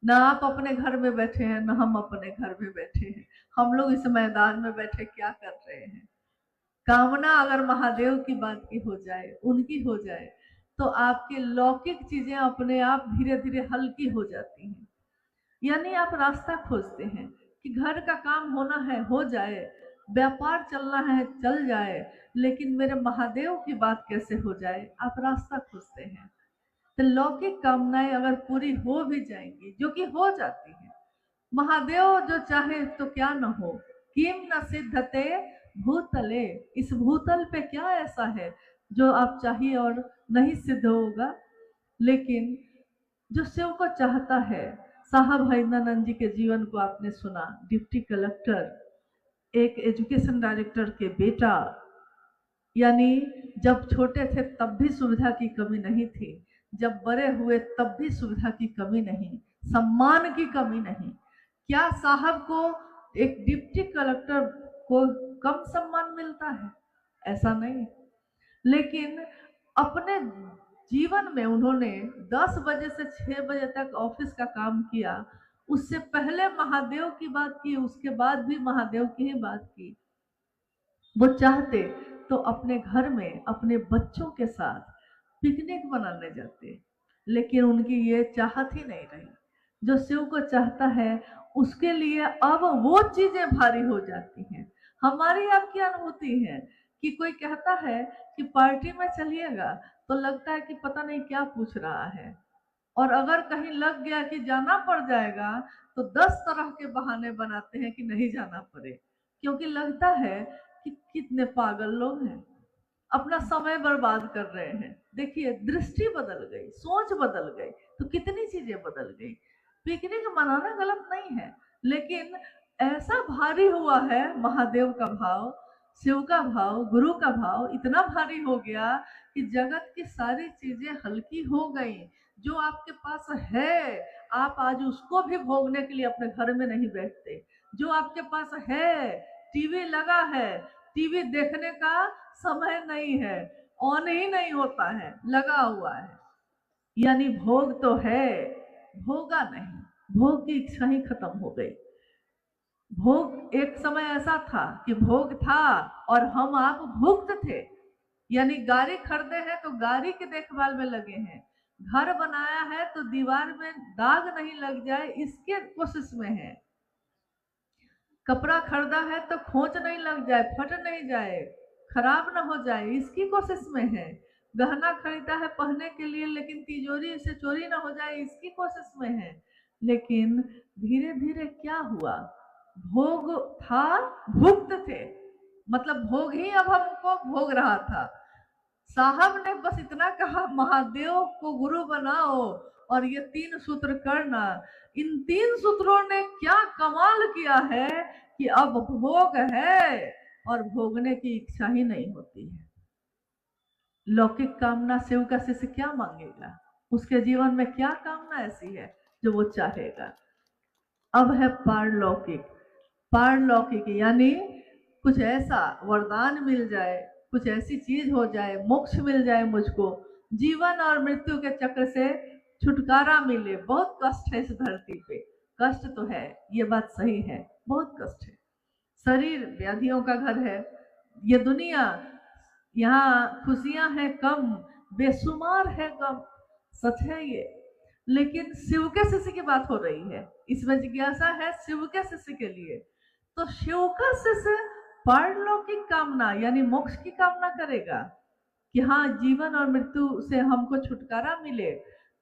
ना आप अपने घर में बैठे हैं, ना हम अपने घर में बैठे हैं। हम लोग इस मैदान में बैठे क्या कर रहे हैं? कामना अगर महादेव की बात की हो जाए, उनकी हो जाए, तो आपकी लौकिक चीजें अपने आप धीरे धीरे हल्की हो जाती हैं। यानी आप रास्ता खोजते हैं कि घर का काम होना है हो जाए, व्यापार चलना है चल जाए, लेकिन मेरे महादेव की बात कैसे हो जाए, आप रास्ता खोजते हैं। तो लौकिक कामनाएं अगर पूरी हो भी जाएंगी, जो कि हो जाती है, महादेव जो चाहे तो क्या न हो। किम न सिद्धते भूतले, इस भूतल पे क्या ऐसा है जो आप चाहिए और नहीं सिद्ध होगा। लेकिन जो शिव को चाहता है, साहब हरिंद्रानंद जी के जीवन को आपने सुना, डिप्टी कलेक्टर, एक एजुकेशन डायरेक्टर के बेटा, यानी जब छोटे थे तब भी सुविधा की कमी नहीं थी, जब बड़े हुए तब भी सुविधा की कमी नहीं, सम्मान की कमी नहीं। क्या साहब को, एक डिप्टी कलेक्टर को कम सम्मान मिलता है? ऐसा नहीं। लेकिन अपने जीवन में उन्होंने 10 बजे से 6 बजे तक ऑफिस का काम किया। उससे पहले महादेव की बात की, उसके बाद भी महादेव की ही बात की। वो चाहते तो अपने घर में अपने बच्चों के साथ पिकनिक मनाने जाते, लेकिन उनकी ये चाहत ही नहीं रही। जो शिव को चाहता है उसके लिए अब वो चीजें भारी हो जाती हैं। हमारी आपकी अनुभूति है कि कोई कहता है कि पार्टी में चलिएगा, तो लगता है कि पता नहीं क्या पूछ रहा है। और अगर कहीं लग गया कि जाना पड़ जाएगा, तो 10 तरह के बहाने बनाते हैं कि नहीं जाना पड़े, क्योंकि लगता है कि कितने पागल लोग हैं, अपना समय बर्बाद कर रहे हैं। देखिए, दृष्टि बदल गई, सोच बदल गई, तो कितनी चीजें बदल गई। पिकनिक मनाना गलत नहीं है, लेकिन ऐसा भारी हुआ है महादेव का भाव, शिव का भाव, गुरु का भाव इतना भारी हो गया कि जगत की सारी चीजें हल्की हो गई। जो आपके पास है, आप आज उसको भी भोगने के लिए अपने घर में नहीं बैठते। जो आपके पास है, टीवी लगा है, टीवी देखने का समय नहीं है, ऑन ही नहीं होता है, लगा हुआ है। यानी भोग तो है, भोगा नहीं, भोग की इच्छा ही खत्म हो गई। भोग एक समय ऐसा था कि भोग था और हम आप भुक्त थे। यानी गाड़ी खरीदे हैं तो गाड़ी की देखभाल में लगे हैं, घर बनाया है तो दीवार में दाग नहीं लग जाए इसके कोशिश में है, कपड़ा खरीदा है तो खोंच नहीं लग जाए, फट नहीं जाए, खराब ना हो जाए, इसकी कोशिश में है। गहना खरीदा है पहनने के लिए, लेकिन तिजोरी से चोरी ना हो जाए, इसकी कोशिश में है। लेकिन धीरे धीरे क्या हुआ, भोग था, भुक्त थे, मतलब भोग ही अब हमको भोग रहा था। साहब ने बस इतना कहा, महादेव को गुरु बनाओ और ये 3 सूत्र करना। इन 3 सूत्रों ने क्या कमाल किया है कि अब भोग है और भोगने की इच्छा ही नहीं होती है। लौकिक कामना शिव का शिष्य क्या मांगेगा? उसके जीवन में क्या कामना ऐसी है जो वो चाहेगा? अब है पारलौकिक। पारलौकिक यानी कुछ ऐसा वरदान मिल जाए, कुछ ऐसी चीज हो जाए, मोक्ष मिल जाए मुझको, जीवन और मृत्यु के चक्र से छुटकारा मिले। बहुत कष्ट है इस धरती पे, कष्ट तो है, ये बात सही है, बहुत कष्ट है। शरीर व्याधियों का घर है, ये दुनिया, यहाँ खुशियां हैं कम, बेशुमार है कम, सच है ये। लेकिन शिव के शिष्य की बात हो रही है, इसमें जिज्ञासा है शिव के शिष्य के लिए। तो शिव का शिष्य पारलौकिक कामना यानी मोक्ष की कामना करेगा कि हाँ, जीवन और मृत्यु से हमको छुटकारा मिले,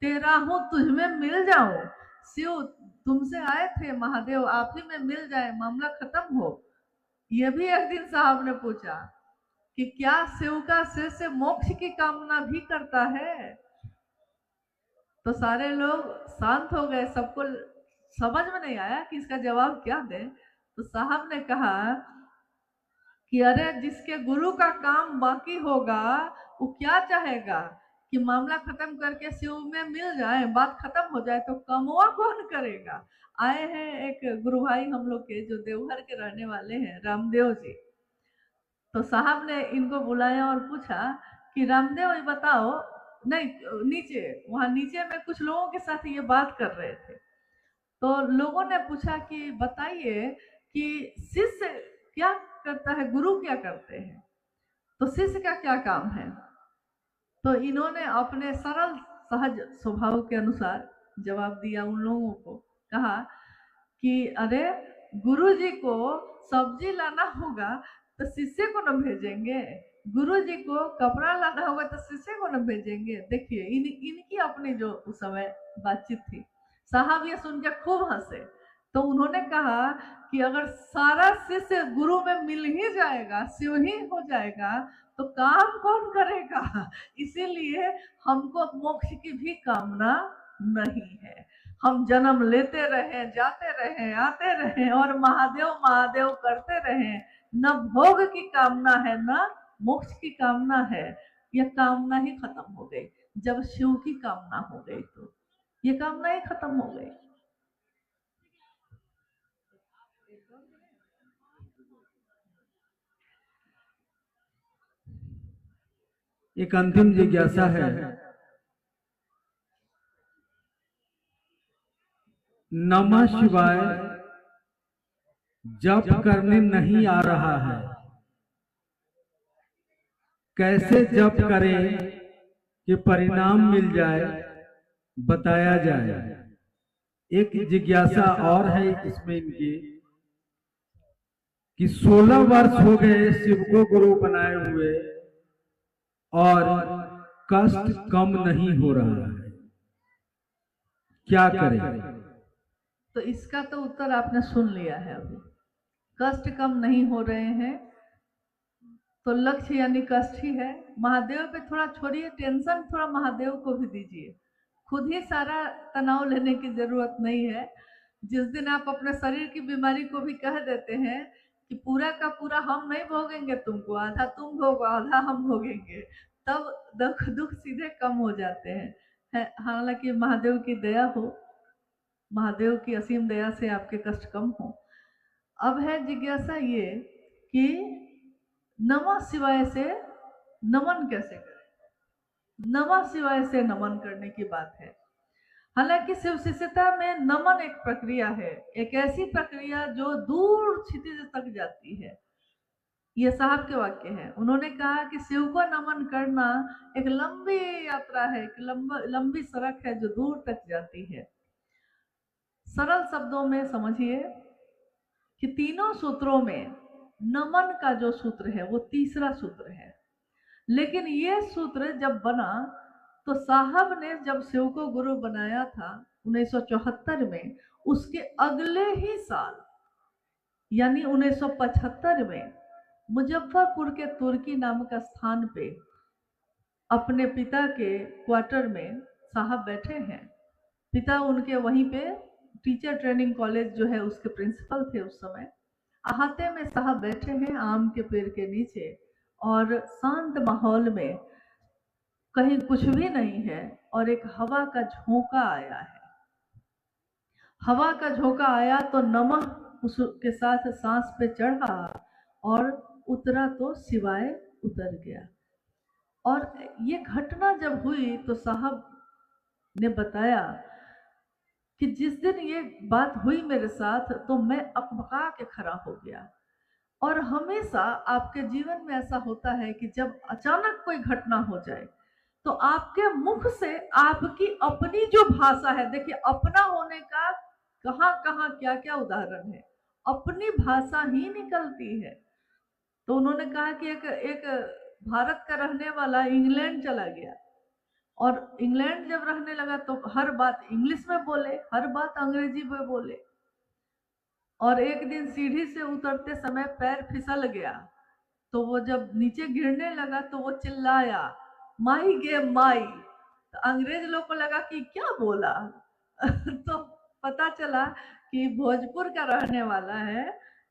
तेरा हूं तुझ में मिल जाऊं। शिव तुमसे आए थे महादेव, आप ही में मिल जाए, मामला खत्म हो। यह भी एक दिन साहब ने पूछा कि क्या शिव का शिष्य मोक्ष की कामना भी करता है? तो सारे लोग शांत हो गए, सबको समझ में नहीं आया कि इसका जवाब क्या दें। तो साहब ने कहा कि अरे, जिसके गुरु का काम बाकी होगा वो क्या चाहेगा कि मामला खत्म करके शिव में मिल जाए, बात खत्म हो जाए, तो कमवा कौन करेगा? आए हैं एक गुरु भाई हम लोग के, जो देवघर के रहने वाले हैं, रामदेव जी। तो साहब ने इनको बुलाया और पूछा कि रामदेव ये बताओ, नहीं नीचे, वहां नीचे में कुछ लोगों के साथ ये बात कर रहे थे। तो लोगों ने पूछा कि बताइए कि शिष्य क्या करता है, गुरु क्या करते हैं, तो शिष्य का क्या काम है। तो इन्होंने अपने सरल सहज स्वभाव के अनुसार जवाब दिया उन लोगों को। कहा कि अरे गुरु जी को सब्जी लाना होगा तो शिष्य को न भेजेंगे, गुरु जी को कपड़ा लाना होगा तो शिष्य को न भेजेंगे। देखिए इनकी अपनी जो उस समय बातचीत थी। साहब ये सुन के खूब हंसे। तो उन्होंने कहा कि अगर सारा शिष्य गुरु में मिल ही जाएगा, शिव ही हो जाएगा, तो काम कौन करेगा। इसीलिए हमको मोक्ष की भी कामना नहीं है। हम जन्म लेते रहे, जाते रहे, आते रहे और महादेव महादेव करते रहे। न भोग की कामना है, न मोक्ष की कामना है। यह कामना ही खत्म हो गई। जब शिव की कामना हो गई तो ये कामना ही खत्म हो गई। एक अंतिम जिज्ञासा है, नमः शिवाय जप करने नहीं आ रहा है, कैसे जप करें कि परिणाम मिल जाए, बताया जाए। एक जिज्ञासा और है इसमें इनकी कि 16 वर्ष हो गए शिव को गुरु बनाए हुए और कष्ट कम नहीं हो रहा है, क्या करें। तो इसका तो उत्तर आपने सुन लिया है। अभी कष्ट कम नहीं हो रहे हैं तो लक्ष्य यानी कष्ट ही है। महादेव पे थोड़ा छोड़िए टेंशन, थोड़ा महादेव को भी दीजिए। खुद ही सारा तनाव लेने की जरूरत नहीं है। जिस दिन आप अपने शरीर की बीमारी को भी कह देते हैं कि पूरा का पूरा हम नहीं भोगेंगे, तुमको आधा तुम भोगो आधा हम भोगेंगे, तब दुख सीधे कम हो जाते हैं। हालांकि महादेव की दया हो, महादेव की असीम दया से आपके कष्ट कम हो। अब है जिज्ञासा ये कि नमः शिवाय से नमन कैसे करें। नमः शिवाय से नमन करने की बात है। हालांकि शिव शिष्यता में नमन एक प्रक्रिया है, एक ऐसी प्रक्रिया जो दूर क्षितिज तक जाती है। ये साहब के वाक्य हैं। उन्होंने कहा कि शिव को नमन करना एक लंबी यात्रा है, एक लंबी सड़क है जो दूर तक जाती है। सरल शब्दों में समझिए कि तीनों सूत्रों में नमन का जो सूत्र है वो तीसरा सूत्र है। लेकिन ये सूत्र जब बना तो साहब ने जब शिव को गुरु बनाया था 1974 में, उसके अगले ही साल यानी 1975 में मुजफ्फरपुर के तुर्की नामक स्थान पे अपने पिता के क्वार्टर में साहब बैठे हैं। पिता उनके वहीं पे टीचर ट्रेनिंग कॉलेज जो है उसके प्रिंसिपल थे उस समय। अहाते में साहब बैठे हैं आम के पेड़ के नीचे और शांत माहौल में, कहीं कुछ भी नहीं है और एक हवा का झोंका आया है। हवा का झोंका आया तो नमः उसके साथ सांस पे चढ़ा और उतरा तो शिवाय उतर गया। और ये घटना जब हुई तो साहब ने बताया कि जिस दिन ये बात हुई मेरे साथ तो मैं अकबका के खड़ा हो गया। और हमेशा आपके जीवन में ऐसा होता है कि जब अचानक कोई घटना हो जाए तो आपके मुख से आपकी अपनी जो भाषा है, देखिए अपना होने का कहाँ कहाँ क्या क्या उदाहरण है, अपनी भाषा ही निकलती है। तो उन्होंने कहा कि एक भारत का रहने वाला इंग्लैंड चला गया और इंग्लैंड जब रहने लगा तो हर बात इंग्लिश में बोले, हर बात अंग्रेजी में बोले। और एक दिन सीढ़ी से उतरते समय पैर फिसल गया तो वो जब नीचे गिरने लगा तो वो चिल्लाया माई गे माई। तो अंग्रेज लोग को लगा कि क्या बोला तो पता चला कि भोजपुर का रहने वाला है।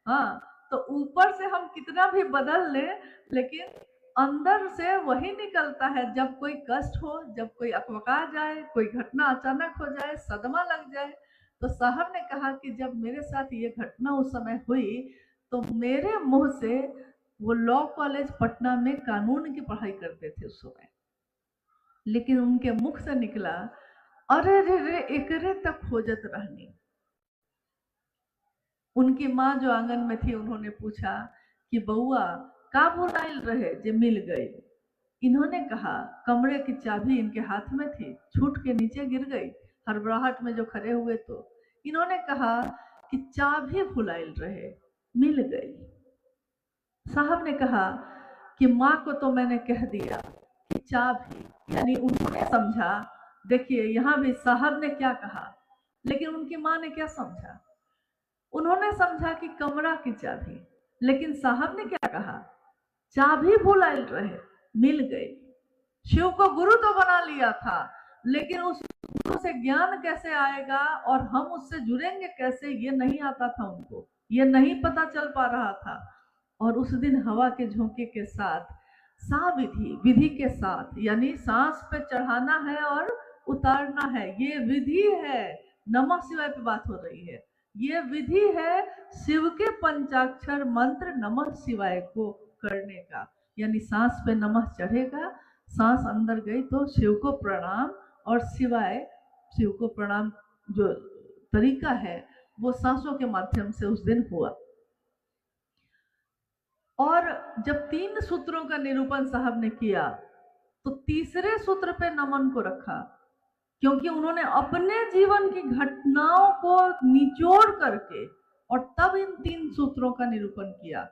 हाँ, तो ऊपर से हम कितना भी बदल लें लेकिन अंदर से वही निकलता है। जब कोई कष्ट हो, जब कोई अकबका जाए, कोई घटना अचानक हो जाए, सदमा लग जाए। तो साहब ने कहा कि जब मेरे साथ ये घटना उस समय हुई तो मेरे मुंह से, वो लॉ कॉलेज पटना में कानून की पढ़ाई करते थे उस समय, लेकिन उनके मुख से निकला अरे रे रे एकरे तक खोजत रहनी। उनकी माँ जो आंगन में थी उन्होंने पूछा कि बउआ का भुलाइल रहे जे मिल गई। इन्होंने कहा कमरे की चाबी इनके हाथ में थी, छूट के नीचे गिर गई हड़बड़ाहट में जो खड़े हुए। तो इन्होंने कहा कि चाबी भुलाइल रहे, मिल गई। साहब ने कहा कि माँ को तो मैंने कह दिया कि चाबी, यानी उन्होंने समझा। देखिए यहाँ भी साहब ने क्या कहा, लेकिन उनकी माँ ने क्या समझा। उन्होंने समझा कि कमरा की चाबी, लेकिन साहब ने क्या कहा, चाबी भुलाइल रहे, मिल गई। शिव को गुरु तो बना लिया था, लेकिन उस गुरु से ज्ञान कैसे आएगा और हम उससे जुड़ेंगे कैसे, ये नहीं आता था उनको, ये नहीं पता चल पा रहा था। और उस दिन हवा के झोंके के साथ साविधि, विधि के साथ, यानी सांस पे चढ़ाना है और उतारना है, ये विधि है। नमः शिवाय पे बात हो रही है, ये विधि है शिव के पंचाक्षर मंत्र नमः शिवाय को करने का। यानी सांस पे नमः चढ़ेगा, सांस अंदर गई तो शिव को प्रणाम, और शिवाय, शिव को प्रणाम जो तरीका है वो सांसों के माध्यम से उस दिन हुआ। और जब 3 सूत्रों का निरूपण साहब ने किया तो तीसरे सूत्र पे नमन को रखा, क्योंकि उन्होंने अपने जीवन की घटनाओं को निचोड़ करके और तब इन 3 सूत्रों का निरूपण किया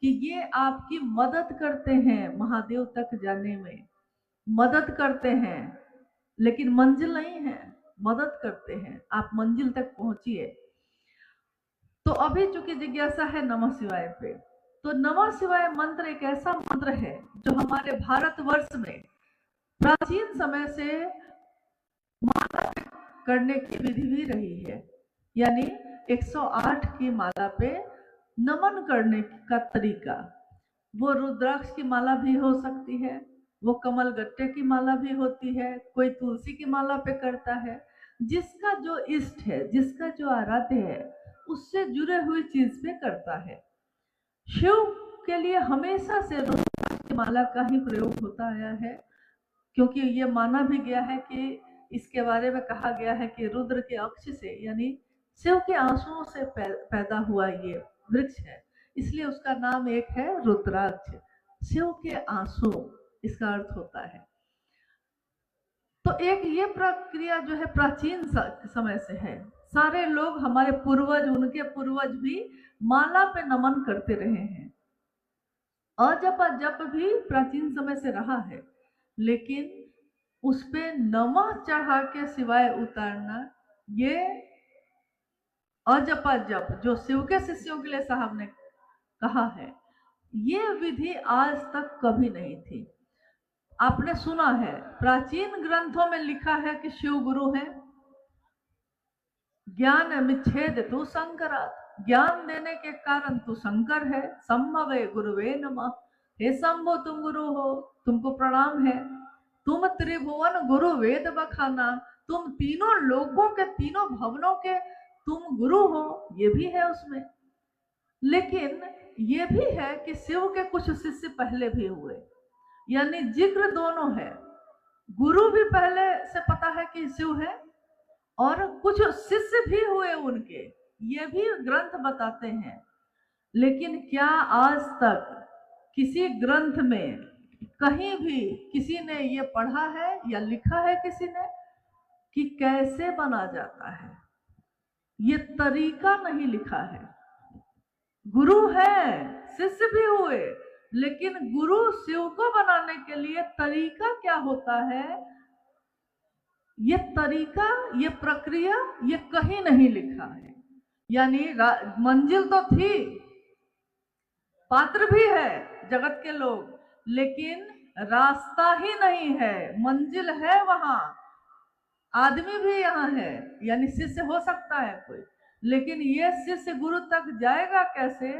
कि ये आपकी मदद करते हैं महादेव तक जाने में, मदद करते हैं, लेकिन मंजिल नहीं है, मदद करते हैं, आप मंजिल तक पहुंचिए। तो अभी चूंकि जिज्ञासा है नमः शिवाय पे, तो नमः शिवाय मंत्र एक ऐसा मंत्र है जो हमारे भारतवर्ष में प्राचीन समय से माला करने की विधि भी रही है। यानी 108 की माला पे नमन करने का तरीका, वो रुद्राक्ष की माला भी हो सकती है, वो कमल गट्टे की माला भी होती है, कोई तुलसी की माला पे करता है। जिसका जो इष्ट है, जिसका जो आराध्य है, उससे जुड़े हुई चीज पे करता है। शिव के लिए हमेशा से रुद्राक्ष की माला का ही प्रयोग होता आया है, क्योंकि ये माना भी गया है कि इसके बारे में कहा गया है कि रुद्र के अक्ष से, यानी शिव के आंसुओं से पैदा हुआ ये वृक्ष है, इसलिए उसका नाम एक है रुद्राक्ष, शिव के आंसू इसका अर्थ होता है। तो एक ये प्रक्रिया जो है प्राचीन समय से है, सारे लोग हमारे पूर्वज, उनके पूर्वज भी माला पे नमन करते रहे हैं। अजप जप भी प्राचीन समय से रहा है, लेकिन उस पे नमः चढ़ा के सिवाय उतारना, ये अजपा जप जो शिव के शिष्यों के लिए साहब ने कहा है, ये विधि आज तक कभी नहीं थी। आपने सुना है प्राचीन ग्रंथों में लिखा है कि शिव गुरु है, ज्ञान मिच्छेद तू शंकरात्, ज्ञान देने के कारण तू शंकर है, संभवे गुरुवे नमः, हे शंभो तुम गुरु हो, तुमको प्रणाम है, तुम त्रिभुवन गुरु वेद बखाना, तुम तीनों लोगों के, तीनों भवनों के तुम गुरु हो, ये भी है उसमें। लेकिन ये भी है कि शिव के कुछ शिष्य पहले भी हुए, यानी जिक्र दोनों है, गुरु भी पहले से पता है कि शिव है, और कुछ शिष्य भी हुए उनके, ये भी ग्रंथ बताते हैं। लेकिन क्या आज तक किसी ग्रंथ में कहीं भी किसी ने ये पढ़ा है या लिखा है किसी ने कि कैसे बना जाता है? ये तरीका नहीं लिखा है। गुरु है, शिष्य भी हुए, लेकिन गुरु शिव को बनाने के लिए तरीका क्या होता है, ये तरीका, ये प्रक्रिया, ये कहीं नहीं लिखा है। यानी मंजिल तो थी, पात्र भी है जगत के लोग, लेकिन रास्ता ही नहीं है, मंजिल है वहां, आदमी भी यहाँ है, यानी शिष्य हो सकता है कोई, लेकिन ये शिष्य गुरु तक जाएगा कैसे,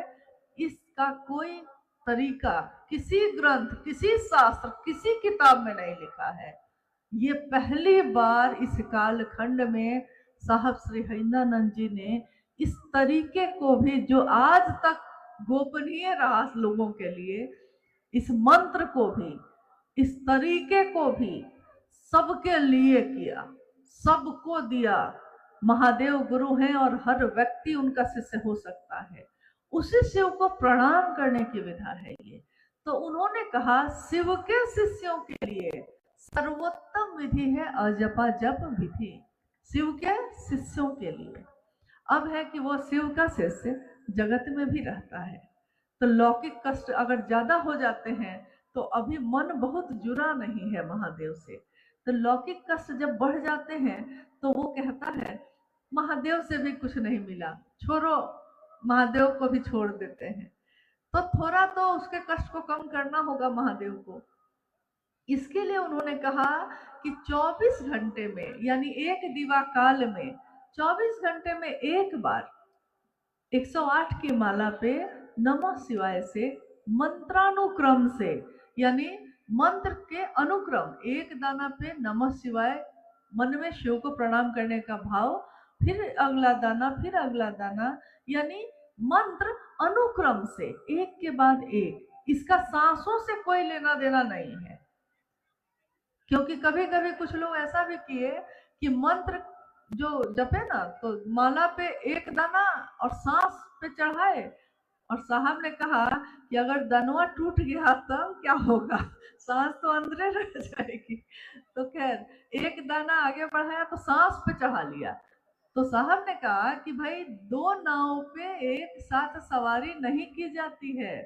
इसका कोई तरीका किसी ग्रंथ, किसी शास्त्र, किसी किताब में नहीं लिखा है। ये पहली बार इस कालखंड में साहब श्री हरिंद्रानंद जी ने इस तरीके को भी, जो आज तक गोपनीय रहा लोगों के लिए, इस मंत्र को भी, इस तरीके को भी सबके लिए किया, सबको दिया, महादेव गुरु हैं और हर व्यक्ति उनका शिष्य हो सकता है। उसी शिव को प्रणाम करने की विधा है ये। तो उन्होंने कहा शिव के शिष्यों के लिए सर्वोत्तम विधि है अजपा जप विधि, शिव के शिष्यों के लिए। अब है कि वो शिव का शिष्य जगत में भी रहता है, तो लौकिक कष्ट अगर ज्यादा हो जाते हैं तो अभी मन बहुत जुड़ा नहीं है महादेव से, तो लौकिक कष्ट जब बढ़ जाते हैं तो वो कहता है महादेव से भी कुछ नहीं मिला, छोड़ो, महादेव को भी छोड़ देते हैं। तो थोड़ा तो उसके कष्ट को कम करना होगा महादेव को। इसके लिए उन्होंने कहा कि 24 घंटे में, यानी एक दिवा काल में 24 घंटे में एक बार 108 की माला पे नमः शिवाय से मंत्रानुक्रम से, यानी मंत्र के अनुक्रम, एक दाना पे नमः शिवाय मन में शिव को प्रणाम करने का भाव, फिर अगला दाना, फिर अगला दाना, यानी मंत्र अनुक्रम से एक के बाद एक। इसका सांसों से कोई लेना देना नहीं है, क्योंकि कभी कभी कुछ लोग ऐसा भी किए कि मंत्र जो जपे ना तो माला पे एक दाना और सांस पे चढ़ाए, और साहब ने कहा कि अगर दनवा टूट गया तब क्या होगा, सांस तो अंदर रह जाएगी। तो खैर एक दाना आगे बढ़ाया तो सांस पे चढ़ा लिया। तो साहब ने कहा कि भाई दो नाव पे एक साथ सवारी नहीं की जाती है,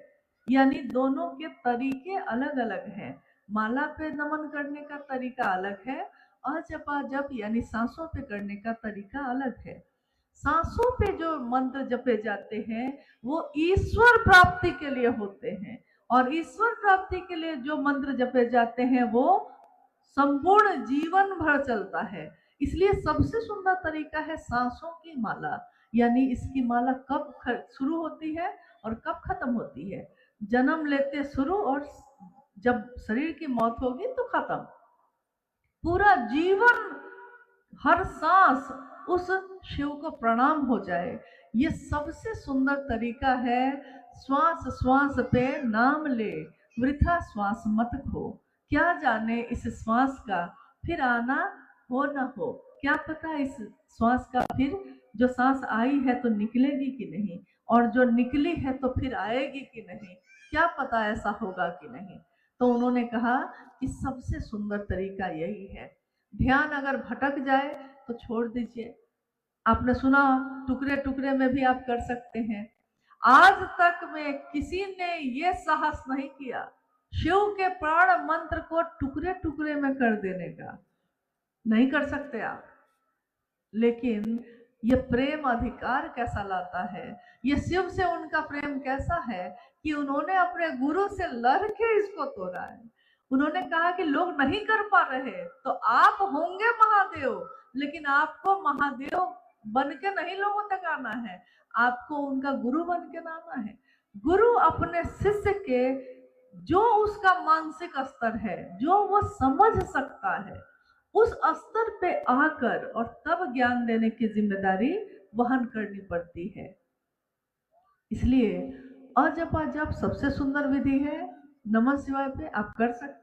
यानी दोनों के तरीके अलग अलग हैं। माला पे नमन करने का तरीका अलग है, अजपा जप यानी सांसों पे करने का तरीका अलग है। सांसों पे जो मंत्र जपे जाते हैं वो ईश्वर प्राप्ति के लिए होते हैं, और ईश्वर प्राप्ति के लिए जो मंत्र जपे जाते हैं वो संपूर्ण जीवन भर चलता है। इसलिए सबसे सुंदर तरीका है सांसों की माला, यानी इसकी माला कब शुरू होती है और कब खत्म होती है। जन्म लेते शुरू और जब शरीर की मौत होगी तो खत्म। पूरा जीवन हर सांस उस शिव को प्रणाम हो जाए, ये सबसे सुंदर तरीका है। श्वास श्वास पे नाम ले, वृथा श्वास मत खो, क्या जाने इस श्वास का फिर आना हो न हो। क्या पता इस श्वास का फिर जो सांस आई है तो निकलेगी कि नहीं, और जो निकली है तो फिर आएगी कि नहीं, क्या पता ऐसा होगा कि नहीं। तो उन्होंने कहा कि सबसे सुंदर तरीका यही है। ध्यान अगर भटक जाए तो छोड़ दीजिए। आपने सुना टुकड़े टुकड़े में भी आप कर सकते हैं। आज तक में किसी ने ये साहस नहीं किया शिव के प्राण मंत्र को टुकड़े टुकड़े में कर देने का, नहीं कर सकते आप। लेकिन ये प्रेम अधिकार कैसा लाता है, ये शिव से उनका प्रेम कैसा है कि उन्होंने अपने गुरु से लड़ के इसको तोड़ा है। उन्होंने कहा कि लोग नहीं कर पा रहे तो आप होंगे महादेव, लेकिन आपको महादेव बन के नहीं लोगों तक आना है, आपको उनका गुरु बन के आना है। गुरु अपने शिष्य के जो उसका मानसिक स्तर है, जो वो समझ सकता है, उस स्तर पे आकर और तब ज्ञान देने की जिम्मेदारी वहन करनी पड़ती है। इसलिए अजपा जप सबसे सुंदर विधि है। नमः शिवाय पे आप कर सकते हैं।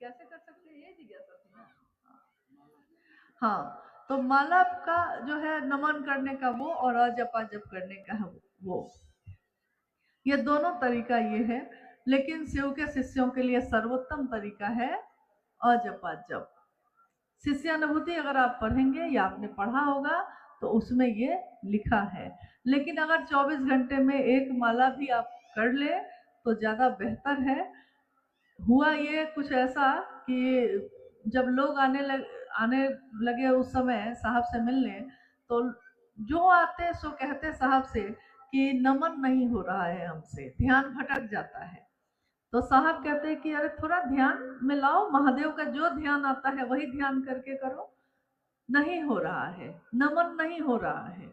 कैसे कर सकते हैं ये जिज्ञासा थी ना। हाँ, तो माला का जो है नमन करने का वो, और अजपा जप करने का वो, ये दोनों तरीका ये है। लेकिन शिव के शिष्यों के लिए सर्वोत्तम तरीका है अजपा जप। शिष्यानुभूति अगर आप पढ़ेंगे या आपने पढ़ा होगा तो उसमें ये लिखा है। लेकिन अगर 24 घंटे में एक माला भी आप कर ले तो ज़्यादा बेहतर है। हुआ ये कुछ ऐसा कि जब लोग आने लगे उस समय साहब से मिलने, तो जो आते सो कहते साहब से कि नमन नहीं हो रहा है हमसे, ध्यान भटक जाता है। तो साहब कहते हैं कि अरे थोड़ा ध्यान में लाओ, महादेव का जो ध्यान आता है वही ध्यान करके करो। नहीं हो रहा है, नमन नहीं हो रहा है।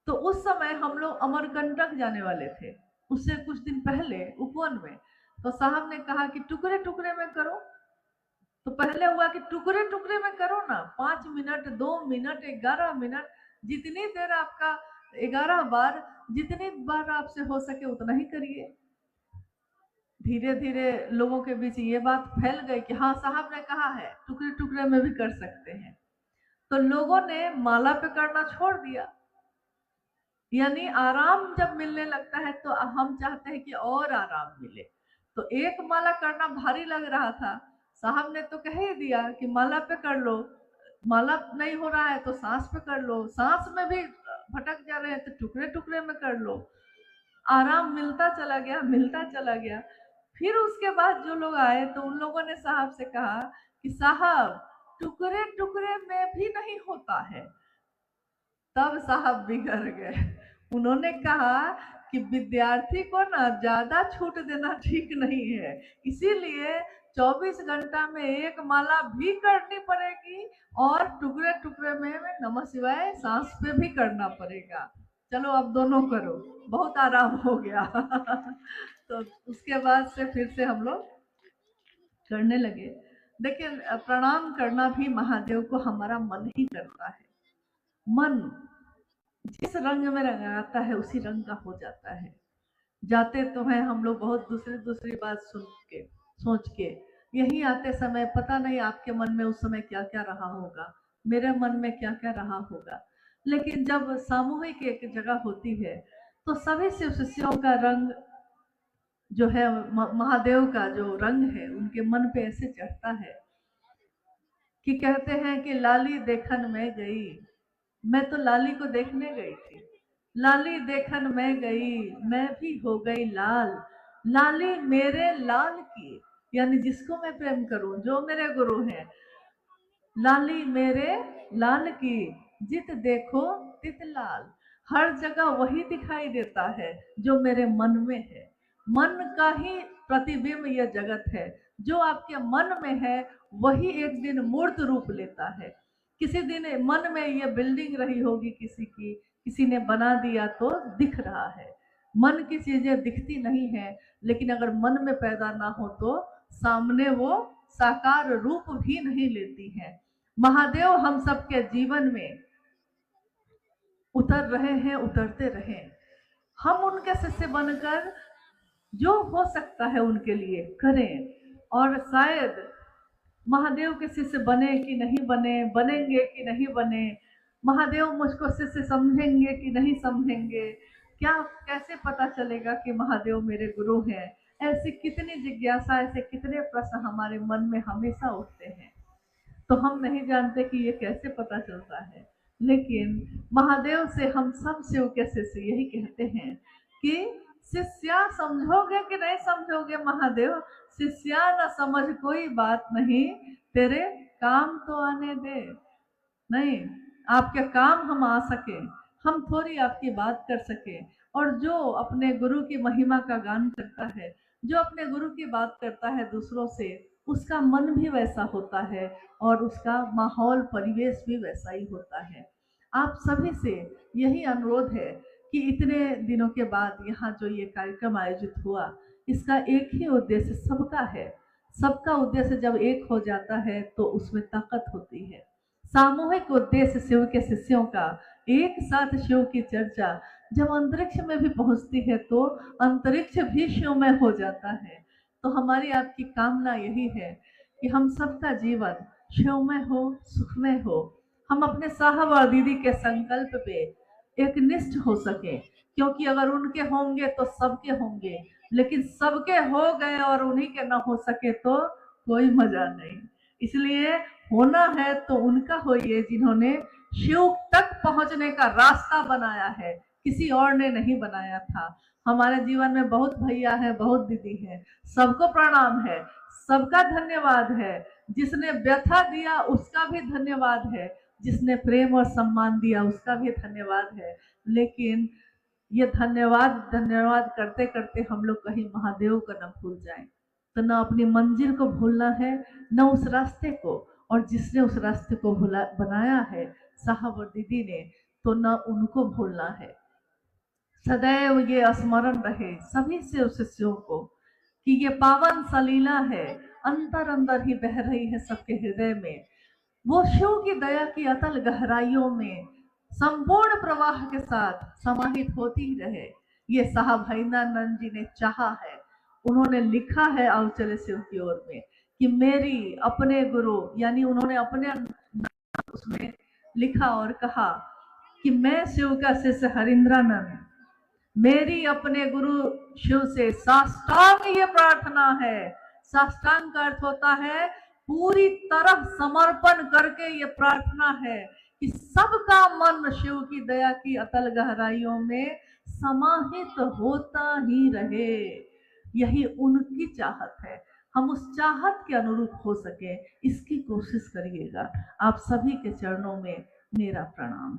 तो उस समय हम लोग अमरकंटक जाने वाले थे, उससे कुछ दिन पहले उपवन में। तो साहब ने कहा कि टुकड़े टुकड़े में करो। तो पहले हुआ कि टुकड़े टुकड़े में करो ना, 5 मिनट, 2 मिनट, 11 मिनट, जितनी देर आपका 11 बार, जितनी बार आपसे हो सके उतना ही करिए। धीरे धीरे लोगों के बीच ये बात फैल गई कि हाँ साहब ने कहा है टुकड़े टुकड़े में भी कर सकते हैं। तो लोगों ने माला पे करना छोड़ दिया। यानी आराम जब मिलने लगता है तो हम चाहते हैं कि और आराम मिले। तो एक माला करना भारी लग रहा था, साहब ने तो कह ही दिया कि माला पे कर लो, माला नहीं हो रहा है तो सांस पे कर लो, सांस में भी भटक जा रहे हैं तो टुकड़े टुकड़े में कर लो। आराम मिलता चला गया, मिलता चला गया। फिर उसके बाद जो लोग आए तो उन लोगों ने साहब से कहा कि साहब टुकड़े टुकड़े में भी नहीं होता है। तब साहब बिगड़ गए। उन्होंने कहा कि विद्यार्थी को ना ज्यादा छूट देना ठीक नहीं है, इसीलिए 24 घंटा में एक माला भी करनी पड़ेगी और टुकड़े टुकड़े में नमः शिवाय सांस पे भी करना पड़ेगा। चलो अब दोनों करो, बहुत आराम हो गया। तो उसके बाद से फिर से हम लोग करने लगे। देखिए प्रणाम करना भी महादेव को हमारा मन ही करता है। मन जिस रंग में रंगाता है उसी रंग का हो जाता है। जाते तो हैं हम लोग बहुत दूसरी दूसरी बात सुन के सोच के, यही आते समय पता नहीं आपके मन में उस समय क्या क्या रहा होगा, मेरे मन में क्या क्या रहा होगा। लेकिन जब सामूहिक एक जगह होती है तो सभी शिव शिष्यों का रंग जो है महादेव का जो रंग है उनके मन पे ऐसे चढ़ता है कि कहते हैं कि लाली देखन में गई, मैं तो लाली को देखने गई थी, लाली देखन में गई मैं भी हो गई लाल, लाली मेरे लाल की, यानी जिसको मैं प्रेम करूं जो मेरे गुरु हैं, लाली मेरे लाल की जित देखो तित लाल। हर जगह वही दिखाई देता है जो मेरे मन में है। मन का ही प्रतिबिंब यह जगत है, जो आपके मन में है वही एक दिन मूर्त रूप लेता है। किसी दिन मन में ये बिल्डिंग रही होगी किसी की, किसी ने बना दिया तो दिख रहा है। मन की चीजें दिखती नहीं है, लेकिन अगर मन में पैदा ना हो तो सामने वो साकार रूप भी नहीं लेती है। महादेव हम सबके जीवन में उतर रहे हैं, उतरते रहे। हम उनके शिष्य बनकर जो हो सकता है उनके लिए करें, और शायद महादेव के शिष्य बने कि नहीं बने, बनेंगे कि नहीं बने, महादेव मुझको शिष्य समझेंगे कि नहीं समझेंगे, क्या कैसे पता चलेगा कि महादेव मेरे गुरु हैं। ऐसी कितनी जिज्ञासा, ऐसे कितने प्रश्न हमारे मन में हमेशा उठते हैं, तो हम नहीं जानते कि ये कैसे पता चलता है। लेकिन महादेव से हम सब शिव के शिष्य यही कहते हैं कि शिष्या समझोगे कि नहीं समझोगे महादेव, शिष्या न समझ कोई बात नहीं, तेरे काम तो आने दे। नहीं, आपके काम हम आ सके, हम थोड़ी आपकी बात कर सके। और जो अपने गुरु की महिमा का गान करता है, जो अपने गुरु की बात करता है दूसरों से, उसका मन भी वैसा होता है और उसका माहौल परिवेश भी वैसा ही होता है। आप सभी से यही अनुरोध है कि इतने दिनों के बाद यहाँ जो ये कार्यक्रम आयोजित हुआ, इसका एक ही उद्देश्य सबका है। सबका उद्देश्य जब एक हो जाता है तो उसमें ताकत होती है। सामूहिक उद्देश्य शिव के शिष्यों का, एक साथ शिव की चर्चा जब अंतरिक्ष में भी पहुंचती है तो अंतरिक्ष भी शिव में हो जाता है। तो हमारी आपकी कामना यही है कि हम सबका जीवन शिवमय हो, सुखमय हो। हम अपने साहब और दीदी के संकल्प पे एक निष्ठ हो सके, क्योंकि अगर उनके होंगे तो सबके होंगे, लेकिन सबके हो गए और उन्हीं के ना हो सके तो कोई मजा नहीं। इसलिए होना है तो उनका होइए जिन्होंने शिव तक पहुंचने का रास्ता बनाया है, किसी और ने नहीं बनाया था। हमारे जीवन में बहुत भैया है, बहुत दीदी है, सबको प्रणाम है, सबका धन्यवाद है। जिसने व्यथा दिया उसका भी धन्यवाद है, जिसने प्रेम और सम्मान दिया उसका भी धन्यवाद है। लेकिन ये धन्यवाद करते करते हम लोग कहीं महादेव को न भूल जाएं। तो न अपनी मंजिल को भूलना है, न उस रास्ते को, और जिसने उस रास्ते को बनाया है साहब और दीदी ने, तो न उनको भूलना है। सदैव ये स्मरण रहे सभी शिव शिष्यों को कि ये पावन सलीला है, अंदर अंदर ही बह रही है सबके हृदय में। वो शिव की दया की अतल गहराइयों में संपूर्ण प्रवाह के साथ समाहित होती ही रहे। ये साहब हरिनानंद जी ने चाहा है, उन्होंने लिखा है आओ चले शिव की ओर में कि मेरी अपने गुरु, यानी उन्होंने अपने उसमें लिखा और कहा कि मैं शिव का शिष्य हरिंद्रानंद, मेरी अपने गुरु शिव से साष्टांग ये प्रार्थना है। साष्टांग का अर्थ होता है पूरी तरह समर्पण करके ये प्रार्थना है कि सबका मन शिव की दया की अतल गहराइयों में समाहित होता ही रहे। यही उनकी चाहत है, हम उस चाहत के अनुरूप हो सके इसकी कोशिश करिएगा। आप सभी के चरणों में मेरा प्रणाम।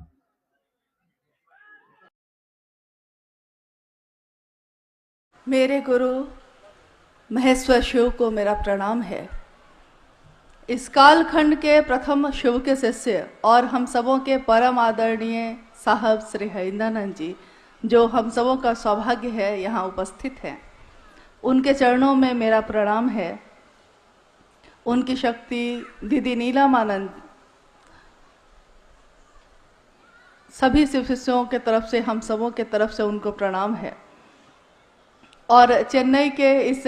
मेरे गुरु महेश्वर शिव को मेरा प्रणाम है। इस कालखंड के प्रथम शिव के शिष्य और हम सबों के परम आदरणीय साहब श्री हरिंद्रानंद जी, जो हम सबों का सौभाग्य है यहाँ उपस्थित हैं, उनके चरणों में मेरा प्रणाम है। उनकी शक्ति दीदी नीलमानंद, सभी शिव शिष्यों के तरफ से, हम सबों के तरफ से उनको प्रणाम है। और चेन्नई के इस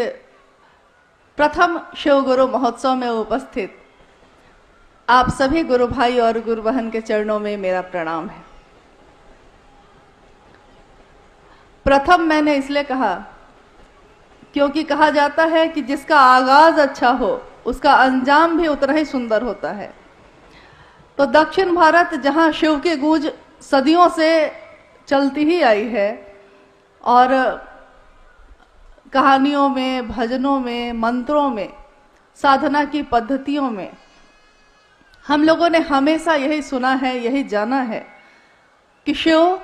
प्रथम शिव गुरु महोत्सव में उपस्थित आप सभी गुरु भाई और गुरु बहन के चरणों में मेरा प्रणाम है। प्रथम मैंने इसलिए कहा क्योंकि कहा जाता है कि जिसका आगाज अच्छा हो उसका अंजाम भी उतना ही सुंदर होता है। तो दक्षिण भारत, जहां शिव की गूंज सदियों से चलती ही आई है और कहानियों में, भजनों में, मंत्रों में, साधना की पद्धतियों में हम लोगों ने हमेशा यही सुना है, यही जाना है कि शिव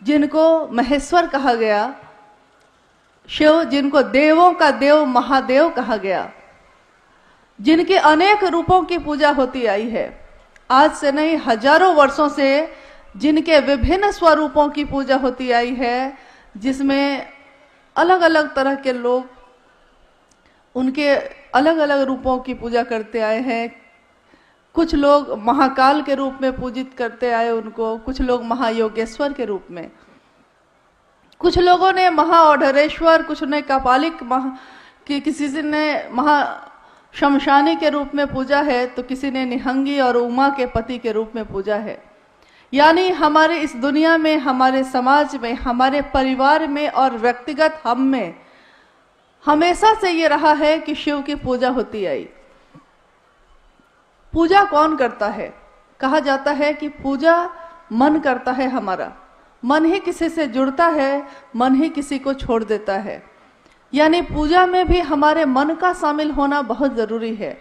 जिनको महेश्वर कहा गया, शिव जिनको देवों का देव महादेव कहा गया, जिनके अनेक रूपों की पूजा होती आई है, आज से नहीं हजारों वर्षों से जिनके विभिन्न स्वरूपों की पूजा होती आई है, जिसमें अलग अलग तरह के लोग उनके अलग अलग रूपों की पूजा करते आए हैं। कुछ लोग महाकाल के रूप में पूजित करते आए उनको, कुछ लोग महायोगेश्वर के रूप में, कुछ लोगों ने महाओढ़रेश्वर, कुछ ने कपालिक किसी ने महा शमशानी के रूप में पूजा है, तो किसी ने निहंगी और उमा के पति के रूप में पूजा है। यानी हमारे इस दुनिया में, हमारे समाज में, हमारे परिवार में और व्यक्तिगत हम में हमेशा से ये रहा है कि शिव की पूजा होती आई। पूजा कौन करता है? कहा जाता है कि पूजा मन करता है हमारा। मन ही किसी से जुड़ता है, मन ही किसी को छोड़ देता है। यानी पूजा में भी हमारे मन का शामिल होना बहुत जरूरी है।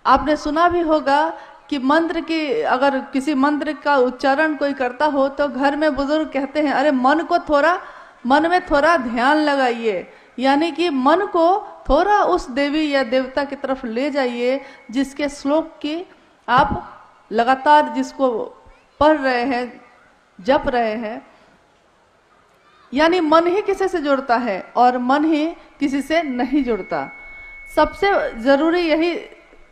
आपने सुना भी होगा कि मंत्र की, अगर किसी मंत्र का उच्चारण कोई करता हो तो घर में बुजुर्ग कहते हैं, अरे मन में थोड़ा ध्यान लगाइए, यानी कि मन को थोड़ा उस देवी या देवता की तरफ ले जाइए जिसके श्लोक की आप लगातार जिसको पढ़ रहे हैं, जप रहे हैं। यानी मन ही किसी से जुड़ता है और मन ही किसी से नहीं जुड़ता। सबसे जरूरी यही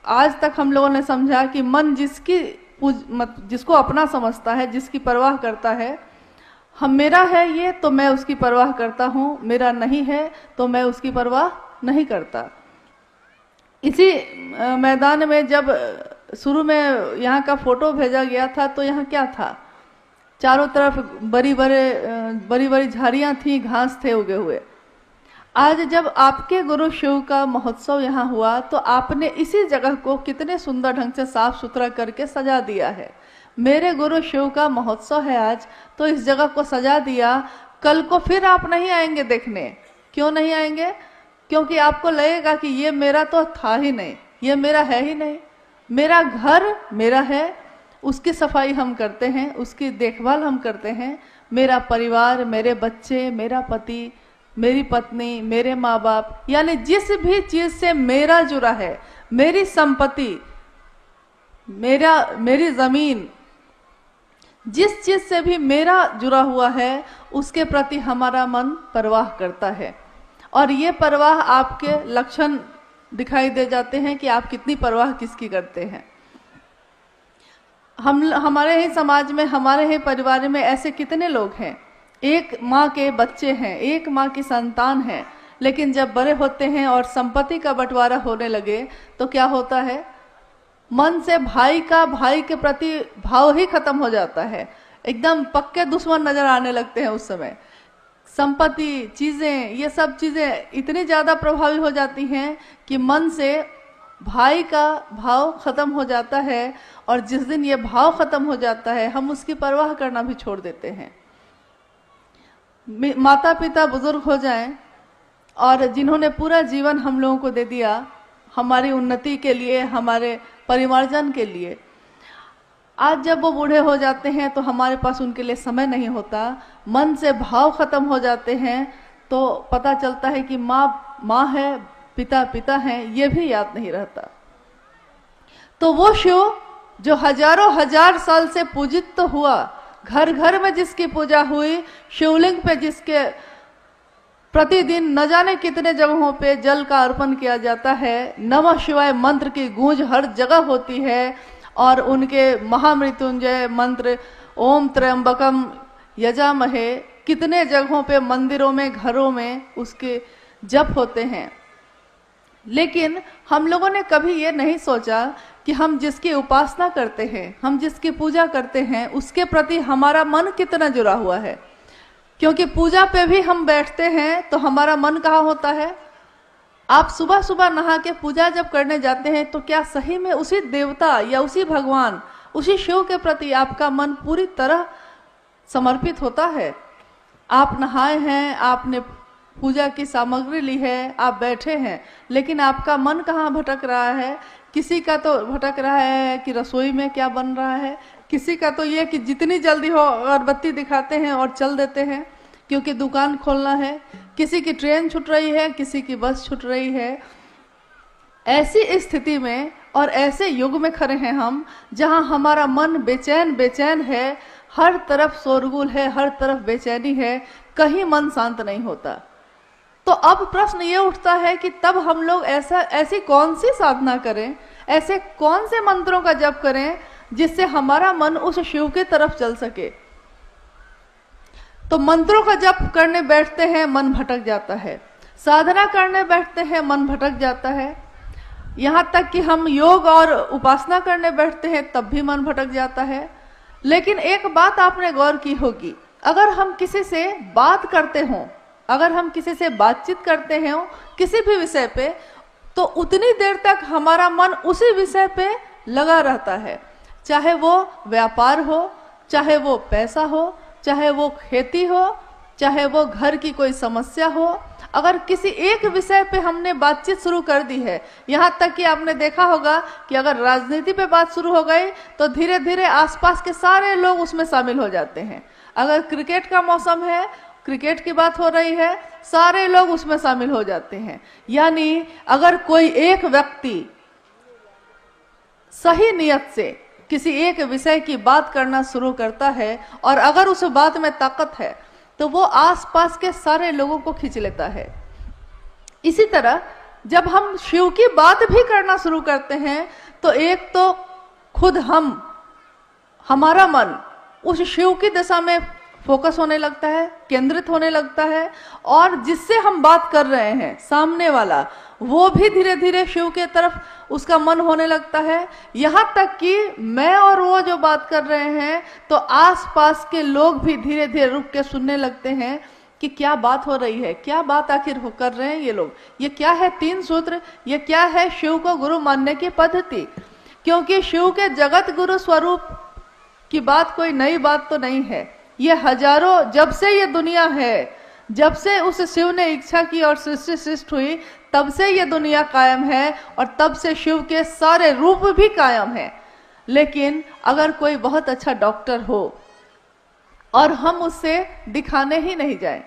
आज तक हम लोगों ने समझा कि मन जिसको अपना समझता है, जिसकी परवाह करता है, हम मेरा है ये तो मैं उसकी परवाह करता हूँ, मेरा नहीं है तो मैं उसकी परवाह नहीं करता। इसी मैदान में जब शुरू में यहाँ का फोटो भेजा गया था तो यहाँ क्या था? चारों तरफ बड़ी बड़ी झाड़ियाँ थी, घास थे उगे हुए। आज जब आपके गुरु शिव का महोत्सव यहाँ हुआ तो आपने इसी जगह को कितने सुंदर ढंग से साफ सुथरा करके सजा दिया है। मेरे गुरु शिव का महोत्सव है आज, तो इस जगह को सजा दिया। कल को फिर आप नहीं आएंगे देखने। क्यों नहीं आएंगे? क्योंकि आपको लगेगा कि ये मेरा तो था ही नहीं, ये मेरा है ही नहीं। मेरा घर मेरा है, उसकी सफाई हम करते हैं, उसकी देखभाल हम करते हैं। मेरा परिवार, मेरे बच्चे, मेरा पति, मेरी पत्नी, मेरे माँ बाप, यानी जिस भी चीज से मेरा जुड़ा है, मेरी संपत्ति, मेरी जमीन, जिस चीज से भी मेरा जुड़ा हुआ है उसके प्रति हमारा मन परवाह करता है। और ये परवाह आपके लक्षण दिखाई दे जाते हैं कि आप कितनी परवाह किसकी करते हैं। हमारे ही समाज में, हमारे ही परिवार में ऐसे कितने लोग हैं, एक माँ के बच्चे हैं, एक माँ की संतान है, लेकिन जब बड़े होते हैं और संपत्ति का बंटवारा होने लगे तो क्या होता है, मन से भाई के प्रति भाव ही खत्म हो जाता है। एकदम पक्के दुश्मन नजर आने लगते हैं उस समय। संपत्ति, चीजें, ये सब चीजें इतनी ज्यादा प्रभावी हो जाती हैं कि मन से भाई का भाव खत्म हो जाता है, और जिस दिन ये भाव खत्म हो जाता है हम उसकी परवाह करना भी छोड़ देते हैं। माता पिता बुजुर्ग हो जाएं और जिन्होंने पूरा जीवन हम लोगों को दे दिया हमारी उन्नति के लिए, हमारे परिवारजन के लिए, आज जब वो बूढ़े हो जाते हैं तो हमारे पास उनके लिए समय नहीं होता, मन से भाव खत्म हो जाते हैं, तो पता चलता है कि माँ माँ है, पिता पिता हैं, ये भी याद नहीं रहता। तो वो शिव जो हजारों हजार साल से पूजित तो हुआ, घर घर में जिसकी पूजा हुई, शिवलिंग पे जिसके प्रतिदिन न जाने कितने जगहों पे जल का अर्पण किया जाता है, नमः शिवाय मंत्र की गूंज हर जगह होती है, और उनके महामृत्युंजय मंत्र ओम त्र्यंबकम यजामहे कितने जगहों पे, मंदिरों में, घरों में उसके जप होते हैं। लेकिन हम लोगों ने कभी ये नहीं सोचा कि हम जिसकी उपासना करते हैं, हम जिसकी पूजा करते हैं, उसके प्रति हमारा मन कितना जुड़ा हुआ है। क्योंकि पूजा पे भी हम बैठते हैं तो हमारा मन कहाँ होता है। आप सुबह सुबह नहा के पूजा जब करने जाते हैं तो क्या सही में उसी देवता या उसी भगवान, उसी शिव के प्रति आपका मन पूरी तरह समर्पित होता है? आप नहाए हैं, आपने पूजा की सामग्री ली है, आप बैठे हैं, लेकिन आपका मन कहाँ भटक रहा है? किसी का तो भटक रहा है कि रसोई में क्या बन रहा है, किसी का तो ये कि जितनी जल्दी हो अगरबत्ती दिखाते हैं और चल देते हैं क्योंकि दुकान खोलना है, किसी की ट्रेन छूट रही है, किसी की बस छूट रही है। ऐसी स्थिति में और ऐसे युग में खड़े हैं हम जहां हमारा मन बेचैन बेचैन है, हर तरफ शोरगुल है, हर तरफ बेचैनी है, कहीं मन शांत नहीं होता। तो अब प्रश्न ये उठता है कि तब हम लोग ऐसी कौन सी साधना करें, ऐसे कौन से मंत्रों का जप करें जिससे हमारा मन उस शिव की तरफ चल सके। तो मंत्रों का जप करने बैठते हैं, मन भटक जाता है, साधना करने बैठते हैं, मन भटक जाता है, यहाँ तक कि हम योग और उपासना करने बैठते हैं तब भी मन भटक जाता है। लेकिन एक बात आपने गौर की होगी, अगर हम किसी से बात करते हों, अगर हम किसी से बातचीत करते हैं किसी भी विषय पे, तो उतनी देर तक हमारा मन उसी विषय पे लगा रहता है, चाहे वो व्यापार हो, चाहे वो पैसा हो, चाहे वो खेती हो, चाहे वो घर की कोई समस्या हो। अगर किसी एक विषय पे हमने बातचीत शुरू कर दी है, यहाँ तक कि आपने देखा होगा कि अगर राजनीति पे बात शुरू हो गई तो धीरे धीरे आसपास के सारे लोग उसमें शामिल हो जाते हैं। अगर क्रिकेट का मौसम है, क्रिकेट की बात हो रही है, सारे लोग उसमें शामिल हो जाते हैं। यानी अगर कोई एक व्यक्ति सही नियत से किसी एक विषय की बात करना शुरू करता है और अगर उस बात में ताकत है तो वो आसपास के सारे लोगों को खींच लेता है। इसी तरह जब हम शिव की बात भी करना शुरू करते हैं तो एक तो खुद हमारा मन उस शिव की दिशा में फोकस होने लगता है, केंद्रित होने लगता है, और जिससे हम बात कर रहे हैं सामने वाला वो भी धीरे धीरे शिव के तरफ उसका मन होने लगता है। यहाँ तक कि मैं और वो जो बात कर रहे हैं तो आसपास के लोग भी धीरे धीरे रुक के सुनने लगते हैं कि क्या बात हो रही है, क्या बात आखिर कर रहे हैं ये लोग, ये क्या है 3 सूत्र, ये क्या है शिव को गुरु मानने की पद्धति। क्योंकि शिव के जगत गुरु स्वरूप की बात कोई नई बात तो नहीं है, ये हजारों, जब से ये दुनिया है, जब से उस शिव ने इच्छा की और सृष्टि सृष्टि हुई तब से ये दुनिया कायम है और तब से शिव के सारे रूप भी कायम हैं। लेकिन अगर कोई बहुत अच्छा डॉक्टर हो और हम उससे दिखाने ही नहीं जाए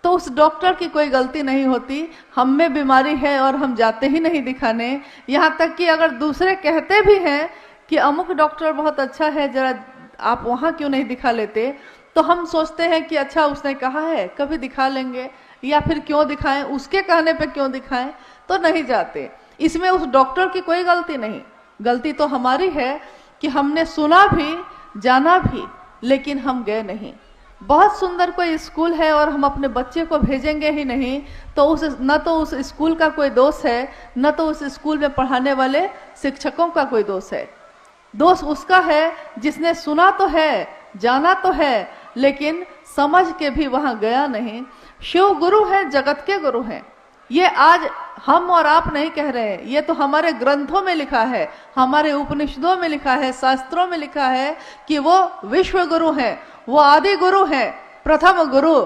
तो उस डॉक्टर की कोई गलती नहीं होती, हम में बीमारी है और हम जाते ही नहीं दिखाने। यहाँ तक कि अगर दूसरे कहते भी हैं कि अमुक डॉक्टर बहुत अच्छा है, जरा आप वहाँ क्यों नहीं दिखा लेते, तो हम सोचते हैं कि अच्छा उसने कहा है कभी दिखा लेंगे, या फिर क्यों दिखाएं, उसके कहने पे क्यों दिखाएं, तो नहीं जाते। इसमें उस डॉक्टर की कोई गलती नहीं, गलती तो हमारी है कि हमने सुना भी, जाना भी, लेकिन हम गए नहीं। बहुत सुंदर कोई स्कूल है और हम अपने बच्चे को भेजेंगे ही नहीं, तो न तो उस स्कूल का कोई दोष है, न तो उस स्कूल में पढ़ाने वाले शिक्षकों का कोई दोष है। दोष उसका है जिसने सुना तो है, जाना तो है, लेकिन समझ के भी वहां गया नहीं। शिव गुरु है, जगत के गुरु हैं। ये आज हम और आप नहीं कह रहे हैं, ये तो हमारे ग्रंथों में लिखा है, हमारे उपनिषदों में लिखा है, शास्त्रों में लिखा है कि वो विश्व गुरु हैं, वो आदि गुरु हैं, प्रथम गुरु।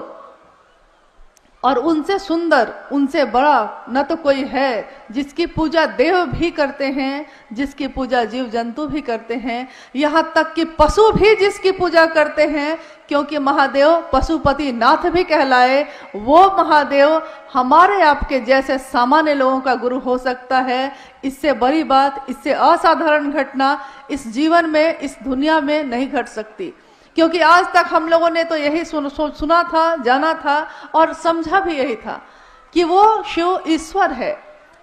और उनसे सुंदर, उनसे बड़ा न तो कोई है, जिसकी पूजा देव भी करते हैं, जिसकी पूजा जीव जंतु भी करते हैं, यहाँ तक कि पशु भी जिसकी पूजा करते हैं, क्योंकि महादेव पशुपति नाथ भी कहलाए। वो महादेव हमारे आपके जैसे सामान्य लोगों का गुरु हो सकता है। इससे बड़ी बात, इससे असाधारण घटना इस जीवन में, इस दुनिया में नहीं घट सकती। क्योंकि आज तक हम लोगों ने तो यही सुना था, जाना था और समझा भी यही था कि वो शिव ईश्वर है,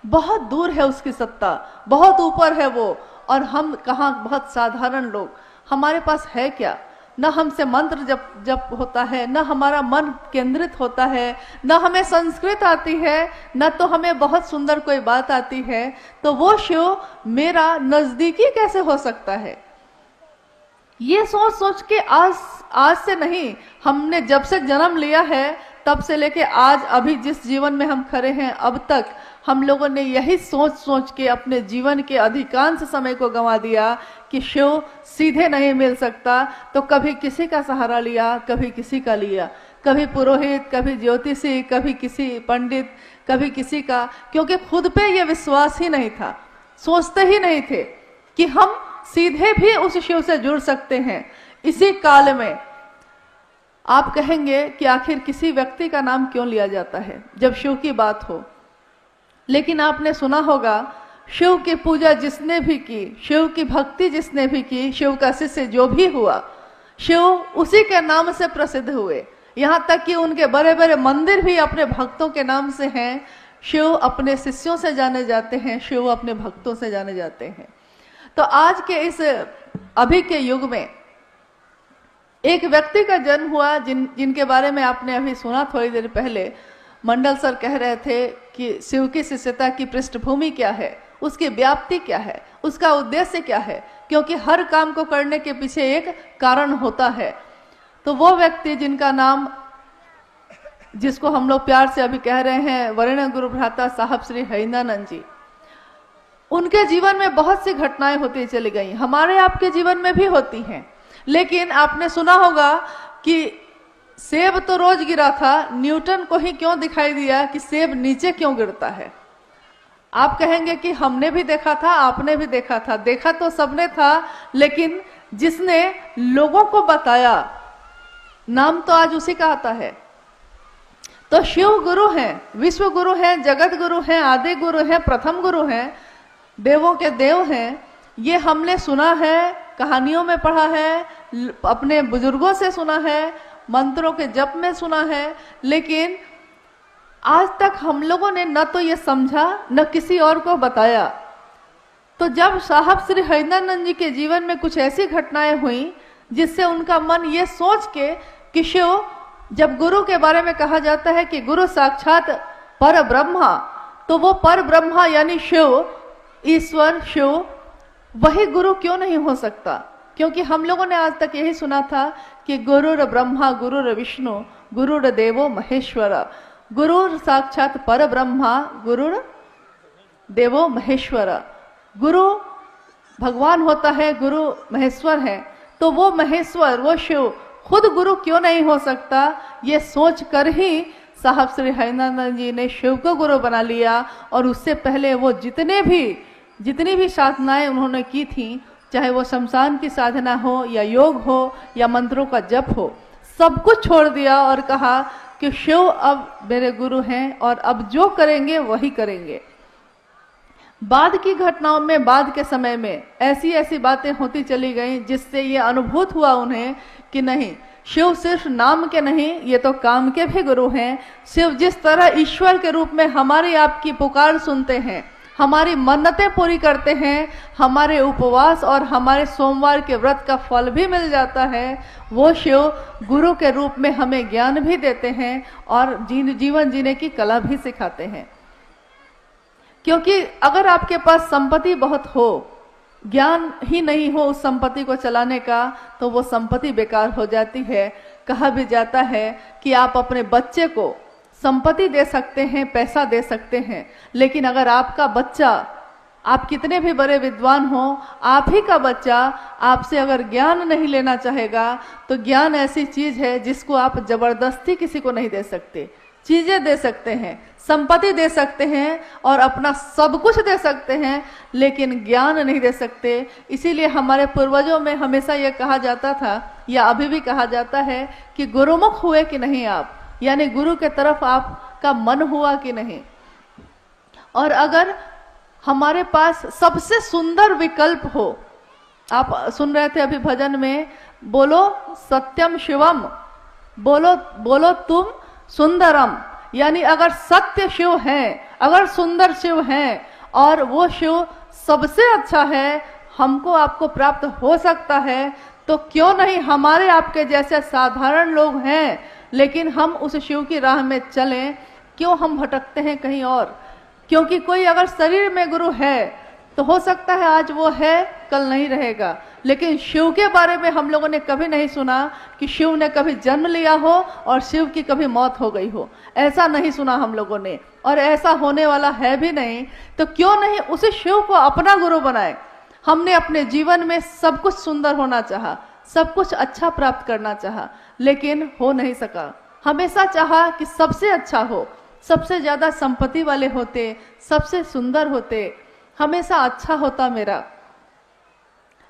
बहुत दूर है उसकी सत्ता, बहुत ऊपर है वो। और हम कहाँ, बहुत साधारण लोग, हमारे पास है क्या? न हमसे मंत्र जप होता है, न हमारा मन केंद्रित होता है, न हमें संस्कृत आती है, न तो हमें बहुत सुंदर कोई बात आती है। तो वो शिव मेरा नजदीकी कैसे हो सकता है? ये सोच सोच के आज से नहीं, हमने जब से जन्म लिया है तब से लेके आज अभी जिस जीवन में हम खड़े हैं अब तक, हम लोगों ने यही सोच सोच के अपने जीवन के अधिकांश समय को गंवा दिया कि शिव सीधे नहीं मिल सकता। तो कभी किसी का सहारा लिया, कभी किसी का लिया, कभी पुरोहित, कभी ज्योतिषी, कभी किसी पंडित, कभी किसी का, क्योंकि खुद पे ये विश्वास ही नहीं था, सोचते ही नहीं थे कि हम सीधे भी उस शिव से जुड़ सकते हैं। इसी काल में आप कहेंगे कि आखिर किसी व्यक्ति का नाम क्यों लिया जाता है जब शिव की बात हो। लेकिन आपने सुना होगा, शिव की पूजा जिसने भी की, शिव की भक्ति जिसने भी की, शिव का शिष्य जो भी हुआ, शिव उसी के नाम से प्रसिद्ध हुए। यहाँ तक कि उनके बड़े बड़े मंदिर भी अपने भक्तों के नाम से हैं। शिव अपने शिष्यों से जाने जाते हैं, शिव अपने भक्तों से जाने जाते हैं। तो आज के इस अभी के युग में एक व्यक्ति का जन्म हुआ जिनके बारे में आपने अभी सुना थोड़ी देर पहले। मंडल सर कह रहे थे कि शिव की शिष्यता की पृष्ठभूमि क्या है, उसकी व्याप्ति क्या है, उसका उद्देश्य क्या है, क्योंकि हर काम को करने के पीछे एक कारण होता है। तो वो व्यक्ति जिनका नाम, जिसको हम लोग प्यार से अभी कह रहे हैं वरेण्य गुरु भ्राता साहब श्री हरिंदानंद जी, उनके जीवन में बहुत सी घटनाएं होती चली गई, हमारे आपके जीवन में भी होती हैं। लेकिन आपने सुना होगा कि सेब तो रोज गिरा था, न्यूटन को ही क्यों दिखाई दिया कि सेब नीचे क्यों गिरता है? आप कहेंगे कि हमने भी देखा था, आपने भी देखा था, देखा तो सबने था, लेकिन जिसने लोगों को बताया, नाम तो आज उसी का आता है। तो शिव गुरु हैं, विश्व गुरु हैं, जगत गुरु हैं, आदि गुरु हैं, प्रथम गुरु हैं, देवों के देव हैं। ये हमने सुना है, कहानियों में पढ़ा है, अपने बुजुर्गों से सुना है, मंत्रों के जप में सुना है, लेकिन आज तक हम लोगों ने न तो ये समझा न किसी और को बताया। तो जब साहब श्री हरिंदानंद जी के जीवन में कुछ ऐसी घटनाएं हुई जिससे उनका मन ये सोच के कि शिव, जब गुरु के बारे में कहा जाता है कि गुरु साक्षात पर ब्रह्मा, तो वो पर ब्रह्मा यानी शिव, ईश्वर, शिव, वही गुरु क्यों नहीं हो सकता? क्योंकि हम लोगों ने आज तक यही सुना था कि गुरुर ब्रह्मा गुरुर विष्णु गुरुर देवो महेश्वर, गुरुर साक्षात पर ब्रह्मा गुरुर देवो महेश्वर। गुरु भगवान होता है, गुरु महेश्वर है, तो वो महेश्वर, वो शिव खुद गुरु क्यों नहीं हो सकता? ये सोच कर ही साहब श्री हरिंदानंद जी ने शिव को गुरु बना लिया। और उससे पहले वो जितनी भी साधनाएं उन्होंने की थी, चाहे वो शमशान की साधना हो या योग हो या मंत्रों का जप हो, सब कुछ छोड़ दिया और कहा कि शिव अब मेरे गुरु हैं और अब जो करेंगे वही करेंगे। बाद की घटनाओं में, बाद के समय में ऐसी ऐसी बातें होती चली गई जिससे ये अनुभूत हुआ उन्हें कि नहीं, शिव सिर्फ नाम के नहीं, ये तो काम के भी गुरु हैं। शिव जिस तरह ईश्वर के रूप में हमारी आपकी पुकार सुनते हैं, हमारी मन्नतें पूरी करते हैं, हमारे उपवास और हमारे सोमवार के व्रत का फल भी मिल जाता है। वो शिव गुरु के रूप में हमें ज्ञान भी देते हैं और जीवन जीने की कला भी सिखाते हैं। क्योंकि अगर आपके पास संपत्ति बहुत हो, ज्ञान ही नहीं हो उस संपत्ति को चलाने का, तो वो संपत्ति बेकार हो जाती है। कहा भी जाता है कि आप अपने बच्चे को संपत्ति दे सकते हैं, पैसा दे सकते हैं, लेकिन अगर आपका बच्चा, आप कितने भी बड़े विद्वान हो, आप ही का बच्चा आपसे अगर ज्ञान नहीं लेना चाहेगा, तो ज्ञान ऐसी चीज है जिसको आप जबरदस्ती किसी को नहीं दे सकते। चीजें दे सकते हैं, संपत्ति दे सकते हैं और अपना सब कुछ दे सकते हैं, लेकिन ज्ञान नहीं दे सकते। इसीलिए हमारे पूर्वजों में हमेशा यह कहा जाता था, या अभी भी कहा जाता है, कि गुरुमुख हुए कि नहीं आप, यानी गुरु के तरफ आपका मन हुआ कि नहीं। और अगर हमारे पास सबसे सुंदर विकल्प हो, आप सुन रहे थे अभी भजन में, बोलो सत्यम शिवम, बोलो बोलो तुम सुंदरम, यानी अगर सत्य शिव है, अगर सुंदर शिव है और वो शिव सबसे अच्छा है, हमको आपको प्राप्त हो सकता है, तो क्यों नहीं हमारे आपके जैसे साधारण लोग हैं, लेकिन हम उस शिव की राह में चलें। क्यों हम भटकते हैं कहीं और? क्योंकि कोई अगर शरीर में गुरु है तो हो सकता है आज वो है, कल नहीं रहेगा, लेकिन शिव के बारे में हम लोगों ने कभी नहीं सुना कि शिव ने कभी जन्म लिया हो और शिव की कभी मौत हो गई हो। ऐसा नहीं सुना हम लोगों ने, और ऐसा होने वाला है भी नहीं। तो क्यों नहीं उसी शिव को अपना गुरु बनाए। हमने अपने जीवन में सब कुछ सुंदर होना चाहा, सब कुछ अच्छा प्राप्त करना चाहा, लेकिन हो नहीं सका। हमेशा चाहा कि सबसे अच्छा हो, सबसे ज्यादा संपत्ति वाले होते, सबसे सुंदर होते, हमेशा अच्छा होता मेरा।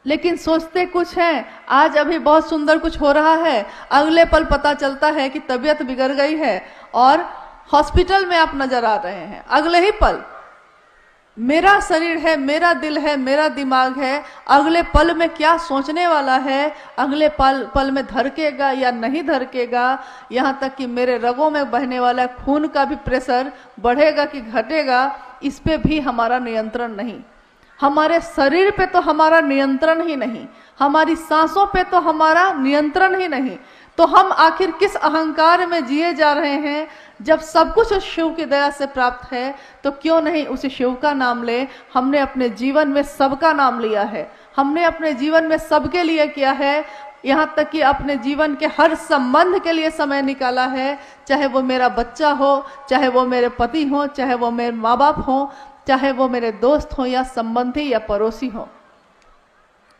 लेकिन सोचते कुछ हैं, आज अभी बहुत सुंदर कुछ हो रहा है, अगले पल पता चलता है कि तबीयत बिगड़ गई है और हॉस्पिटल में आप नजर आ रहे हैं। अगले ही पल मेरा शरीर है, मेरा दिल है, मेरा दिमाग है, अगले पल में क्या सोचने वाला है, अगले पल में धड़केगा या नहीं धड़केगा, यहाँ तक कि मेरे रगों में बहने वाला खून का भी प्रेशर बढ़ेगा कि घटेगा, इस पे भी हमारा नियंत्रण नहीं। हमारे शरीर पे तो हमारा नियंत्रण ही नहीं, हमारी सांसों पे तो हमारा नियंत्रण ही नहीं, तो हम आखिर किस अहंकार में जिए जा रहे हैं? जब सब कुछ उस शिव की दया से प्राप्त है, तो क्यों नहीं उस शिव का नाम ले। हमने अपने जीवन में सबका नाम लिया है, हमने अपने जीवन में सबके लिए किया है, यहाँ तक कि अपने जीवन के हर संबंध के लिए समय निकाला है, चाहे वो मेरा बच्चा हो, चाहे वो मेरे पति हो, चाहे वो मेरे माँ बाप हो, चाहे वो मेरे दोस्त हो या संबंधी या पड़ोसी हो।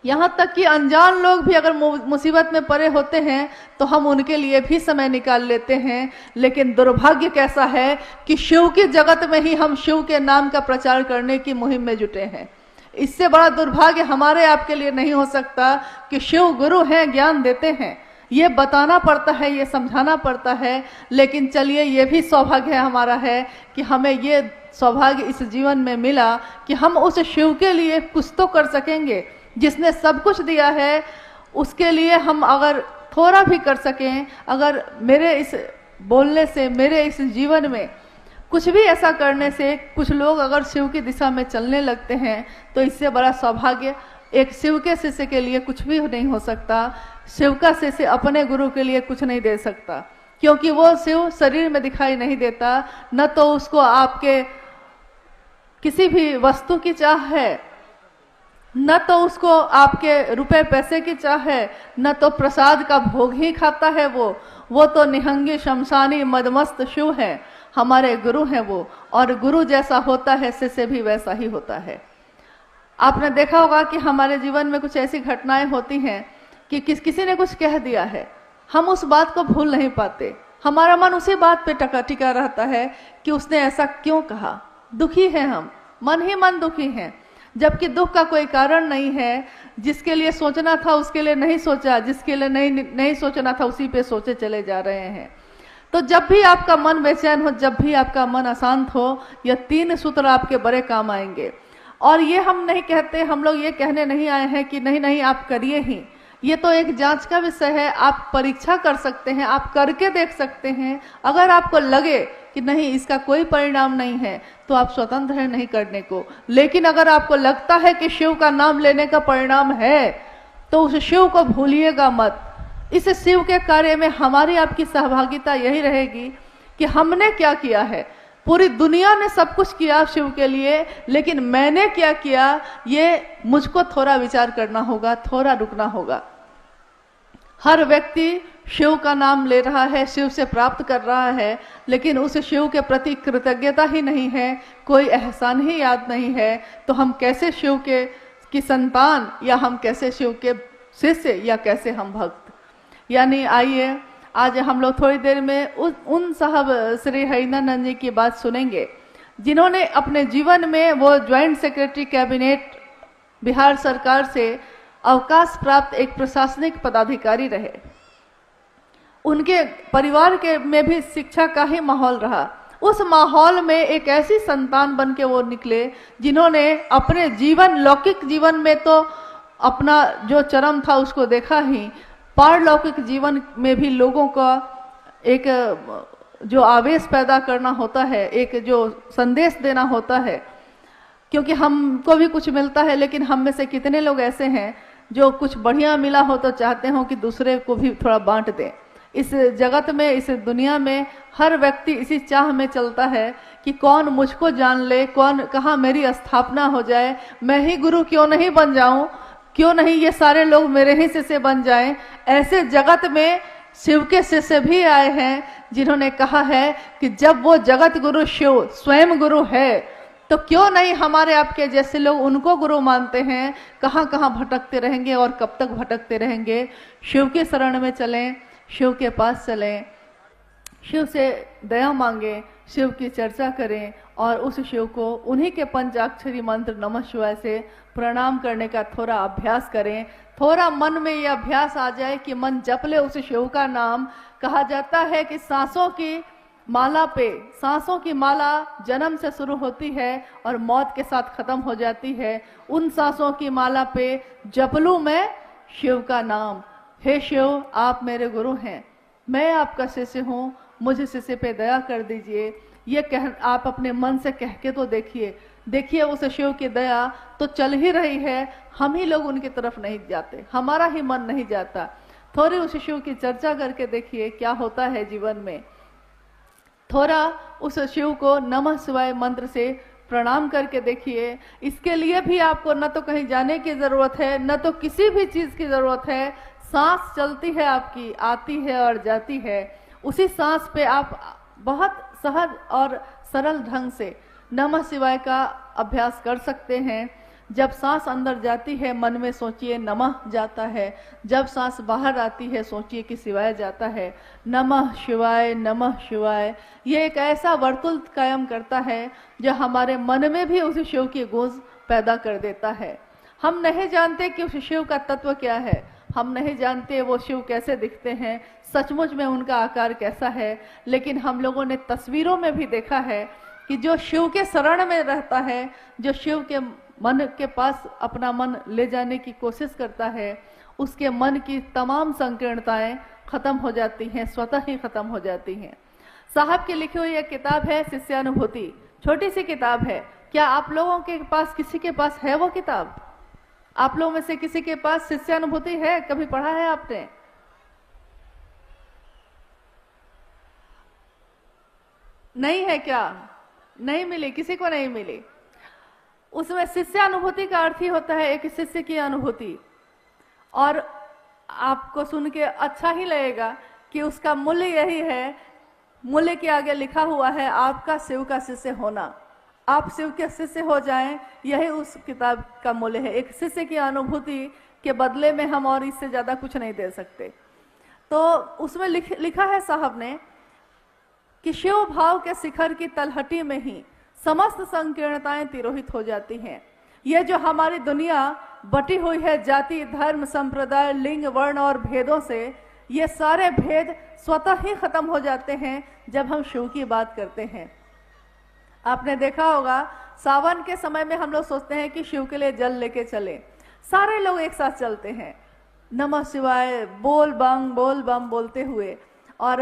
यहाँ तक कि अनजान लोग भी अगर मुसीबत में पड़े होते हैं तो हम उनके लिए भी समय निकाल लेते हैं। लेकिन दुर्भाग्य कैसा है कि शिव की जगत में ही हम शिव के नाम का प्रचार करने की मुहिम में जुटे हैं। इससे बड़ा दुर्भाग्य हमारे आपके लिए नहीं हो सकता कि शिव गुरु हैं, ज्ञान देते हैं, ये बताना पड़ता है, ये समझाना पड़ता है। लेकिन चलिए, ये भी सौभाग्य हमारा है कि हमें ये सौभाग्य इस जीवन में मिला कि हम उस शिव के लिए कुछ तो कर सकेंगे। जिसने सब कुछ दिया है उसके लिए हम अगर थोड़ा भी कर सकें, अगर मेरे इस बोलने से, मेरे इस जीवन में कुछ भी ऐसा करने से कुछ लोग अगर शिव की दिशा में चलने लगते हैं, तो इससे बड़ा सौभाग्य एक शिव के शिष्य के लिए कुछ भी नहीं हो सकता। शिव का शिष्य अपने गुरु के लिए कुछ नहीं दे सकता, क्योंकि वो शिव शरीर में दिखाई नहीं देता। न तो उसको आपके किसी भी वस्तु की चाह है, न तो उसको आपके रुपए पैसे की चाह है, न तो प्रसाद का भोग ही खाता है वो तो निहंगी शमशानी मदमस्त शिव है। हमारे गुरु हैं वो, और गुरु जैसा होता है शिष्य भी वैसा ही होता है। आपने देखा होगा कि हमारे जीवन में कुछ ऐसी घटनाएं होती हैं कि किसी ने कुछ कह दिया है, हम उस बात को भूल नहीं पाते, हमारा मन उसी बात पे टिका रहता है कि उसने ऐसा क्यों कहा। दुखी हैं हम, मन ही मन दुखी हैं, जबकि दुख का कोई कारण नहीं है। जिसके लिए सोचना था उसके लिए नहीं सोचा, जिसके लिए नहीं सोचना था उसी पे सोचे चले जा रहे हैं। तो जब भी आपका मन बेचैन हो, जब भी आपका मन अशांत हो, यह 3 सूत्र आपके बड़े काम आएंगे। और ये हम नहीं कहते, हम लोग ये कहने नहीं आए हैं कि नहीं नहीं आप करिए ही, ये तो एक जांच का विषय है, आप परीक्षा कर सकते हैं, आप करके देख सकते हैं। अगर आपको लगे कि नहीं इसका कोई परिणाम नहीं है तो आप स्वतंत्र हैं नहीं करने को। लेकिन अगर आपको लगता है कि शिव का नाम लेने का परिणाम है तो उस शिव को भूलिएगा मत। इस शिव के कार्य में हमारी आपकी सहभागिता यही रहेगी कि हमने क्या किया है। पूरी दुनिया ने सब कुछ किया शिव के लिए, लेकिन मैंने क्या किया, ये मुझको थोड़ा विचार करना होगा, थोड़ा रुकना होगा। हर व्यक्ति शिव का नाम ले रहा है, शिव से प्राप्त कर रहा है, लेकिन उस शिव के प्रति कृतज्ञता ही नहीं है, कोई एहसान ही याद नहीं है, तो हम कैसे शिव की संतान, या हम कैसे शिव के शिष्य, या कैसे हम भक्त। यानी आइए आज हम लोग थोड़ी देर में उन साहब श्री हरिनानंद जी की बात सुनेंगे जिन्होंने अपने जीवन में, वो ज्वाइंट सेक्रेटरी कैबिनेट बिहार सरकार से अवकाश प्राप्त एक प्रशासनिक पदाधिकारी रहे। उनके परिवार के में भी शिक्षा का ही माहौल रहा। उस माहौल में एक ऐसी संतान बन के वो निकले जिन्होंने अपने जीवन, लौकिक जीवन में तो अपना जो चरम था उसको देखा ही, पारलौकिक जीवन में भी लोगों का एक जो आवेश पैदा करना होता है, एक जो संदेश देना होता है। क्योंकि हमको भी कुछ मिलता है, लेकिन हम में से कितने लोग ऐसे हैं जो कुछ बढ़िया मिला हो तो चाहते हो कि दूसरे को भी थोड़ा बांट दें। इस जगत में, इस दुनिया में हर व्यक्ति इसी चाह में चलता है कि कौन मुझको जान ले, कौन कहाँ मेरी स्थापना हो जाए, मैं ही गुरु क्यों नहीं बन जाऊं, क्यों नहीं ये सारे लोग मेरे ही शिष्य बन जाएं। ऐसे जगत में शिव के शिष्य भी आए हैं जिन्होंने कहा है कि जब वो जगत गुरु शिव स्वयं गुरु है तो क्यों नहीं हमारे आपके जैसे लोग उनको गुरु मानते हैं। कहाँ कहाँ भटकते रहेंगे और कब तक भटकते रहेंगे। शिव के शरण में चलें, शिव के पास चलें, शिव से दया मांगे, शिव की चर्चा करें और उस शिव को उन्हीं के पंचाक्षरी मंत्र नमः शिवाय से प्रणाम करने का थोड़ा अभ्यास करें। थोड़ा मन में यह अभ्यास आ जाए कि मन जप ले उस शिव का नाम। कहा जाता है कि सांसों की माला पे, सांसों की माला जन्म से शुरू होती है और मौत के साथ खत्म हो जाती है। उन सांसों की माला पे जप लूं मैं शिव का नाम। हे शिव, आप मेरे गुरु हैं, मैं आपका शिष्य हूँ, मुझे शिष्य पे दया कर दीजिए। ये कह आप अपने मन से कह के तो देखिए उस शिव की दया तो चल ही रही है। हम ही लोग उनकी तरफ नहीं जाते, हमारा ही मन नहीं जाता। थोड़ी उस शिव की चर्चा करके देखिए क्या होता है जीवन में। थोड़ा उस शिव को नमः शिवाय मंत्र से प्रणाम करके देखिए। इसके लिए भी आपको न तो कहीं जाने की जरूरत है, न तो किसी भी चीज की जरूरत है। सांस चलती है आपकी, आती है और जाती है। उसी सांस पे आप बहुत सहज और सरल ढंग से नमः शिवाय का अभ्यास कर सकते हैं। जब सांस अंदर जाती है मन में सोचिए नमः जाता है, जब सांस बाहर आती है सोचिए कि शिवाय जाता है। नमः शिवाय, नमः शिवाय, ये एक ऐसा वर्तुल कायम करता है जो हमारे मन में भी उस शिव की गूंज पैदा कर देता है। हम नहीं जानते कि उस शिव का तत्व क्या है, हम नहीं जानते वो शिव कैसे दिखते हैं, सचमुच में उनका आकार कैसा है, लेकिन हम लोगों ने तस्वीरों में भी देखा है कि जो शिव के शरण में रहता है, जो शिव के मन के पास अपना मन ले जाने की कोशिश करता है, उसके मन की तमाम संकीर्णताएं खत्म हो जाती हैं, स्वतः ही खत्म हो जाती हैं। साहब की लिखी हुई एक किताब है शिष्यानुभूति, छोटी सी किताब है। क्या आप लोगों के पास, किसी के पास है वो किताब? आप लोगों में से किसी के पास शिष्यानुभूति है? कभी पढ़ा है आपने? नहीं है क्या? नहीं मिली, किसी को नहीं मिली। उसमें शिष्यानुभूति का अर्थ ही होता है एक शिष्य की अनुभूति। और आपको सुन के अच्छा ही लगेगा कि उसका मूल्य यही है। मूल्य के आगे लिखा हुआ है आपका शिव का शिष्य होना। आप शिव के शिष्य हो जाएं, यही उस किताब का मूल्य है। एक शिष्य की अनुभूति के बदले में हम और इससे ज्यादा कुछ नहीं दे सकते। तो उसमें लिखा है साहब ने कि शिव भाव के शिखर की तलहटी में ही समस्त संकीर्णताएं तिरोहित हो जाती हैं। ये जो हमारी दुनिया बटी हुई है जाति, धर्म, संप्रदाय, लिंग, वर्ण और भेदों से, ये सारे भेद स्वतः ही खत्म हो जाते हैं जब हम शिव की बात करते हैं। आपने देखा होगा सावन के समय में हम लोग सोचते हैं कि शिव के लिए जल लेके चले, सारे लोग एक साथ चलते हैं। नमः शिवाय बोल बम बोलते हुए और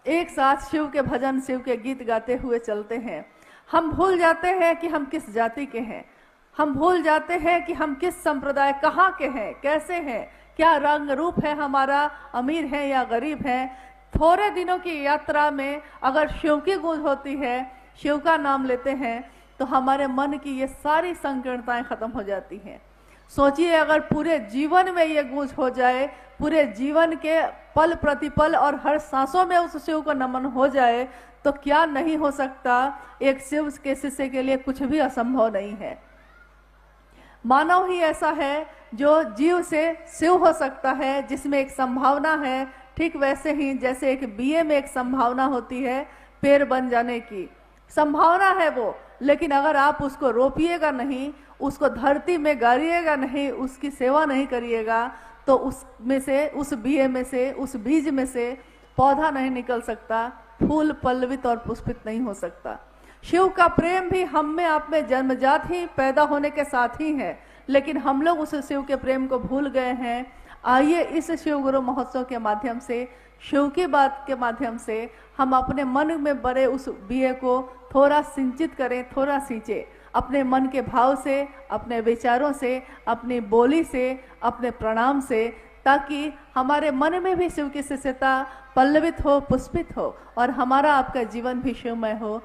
एक साथ शिव के भजन, शिव के गीत गाते हुए चलते हैं। हम भूल जाते हैं कि हम किस जाति के हैं, हम भूल जाते हैं कि हम किस संप्रदाय, कहाँ के हैं, कैसे हैं, क्या रंग रूप है हमारा, अमीर है या गरीब है। थोड़े दिनों की यात्रा में अगर शिव की गूंज होती है, शिव का नाम लेते हैं, तो हमारे मन की ये सारी संकीर्णताएं खत्म हो जाती हैं। सोचिए अगर पूरे जीवन में ये गूंज हो जाए, पूरे जीवन के पल प्रतिपल और हर सांसों में उस शिव को नमन हो जाए, तो क्या नहीं हो सकता। एक शिव के शिष्य के लिए कुछ भी असंभव नहीं है। मानव ही ऐसा है जो जीव से शिव हो सकता है, जिसमें एक संभावना है। ठीक वैसे ही जैसे एक बीए में एक संभावना होती है पेड़ बन जाने की, संभावना है वो, लेकिन अगर आप उसको रोपिएगा नहीं, उसको धरती में गाड़िएगा नहीं, उसकी सेवा नहीं करिएगा, तो उसमें से, उस बीए में से, उस बीज में से पौधा नहीं निकल सकता, फूल पल्लवित और पुष्पित नहीं हो सकता। शिव का प्रेम भी हम में, आप में जन्मजात ही पैदा होने के साथ ही है, लेकिन हम लोग उस शिव के प्रेम को भूल गए हैं। आइए इस शिव गुरु महोत्सव के माध्यम से, शिव की बात के माध्यम से हम अपने मन में बड़े उस बीए को थोड़ा सिंचित करें, थोड़ा सींचे, अपने मन के भाव से, अपने विचारों से, अपनी बोली से, अपने प्रणाम से, ताकि हमारे मन में भी शिव की शिष्यता पल्लवित हो, पुष्पित हो और हमारा आपका जीवन भी शिवमय हो।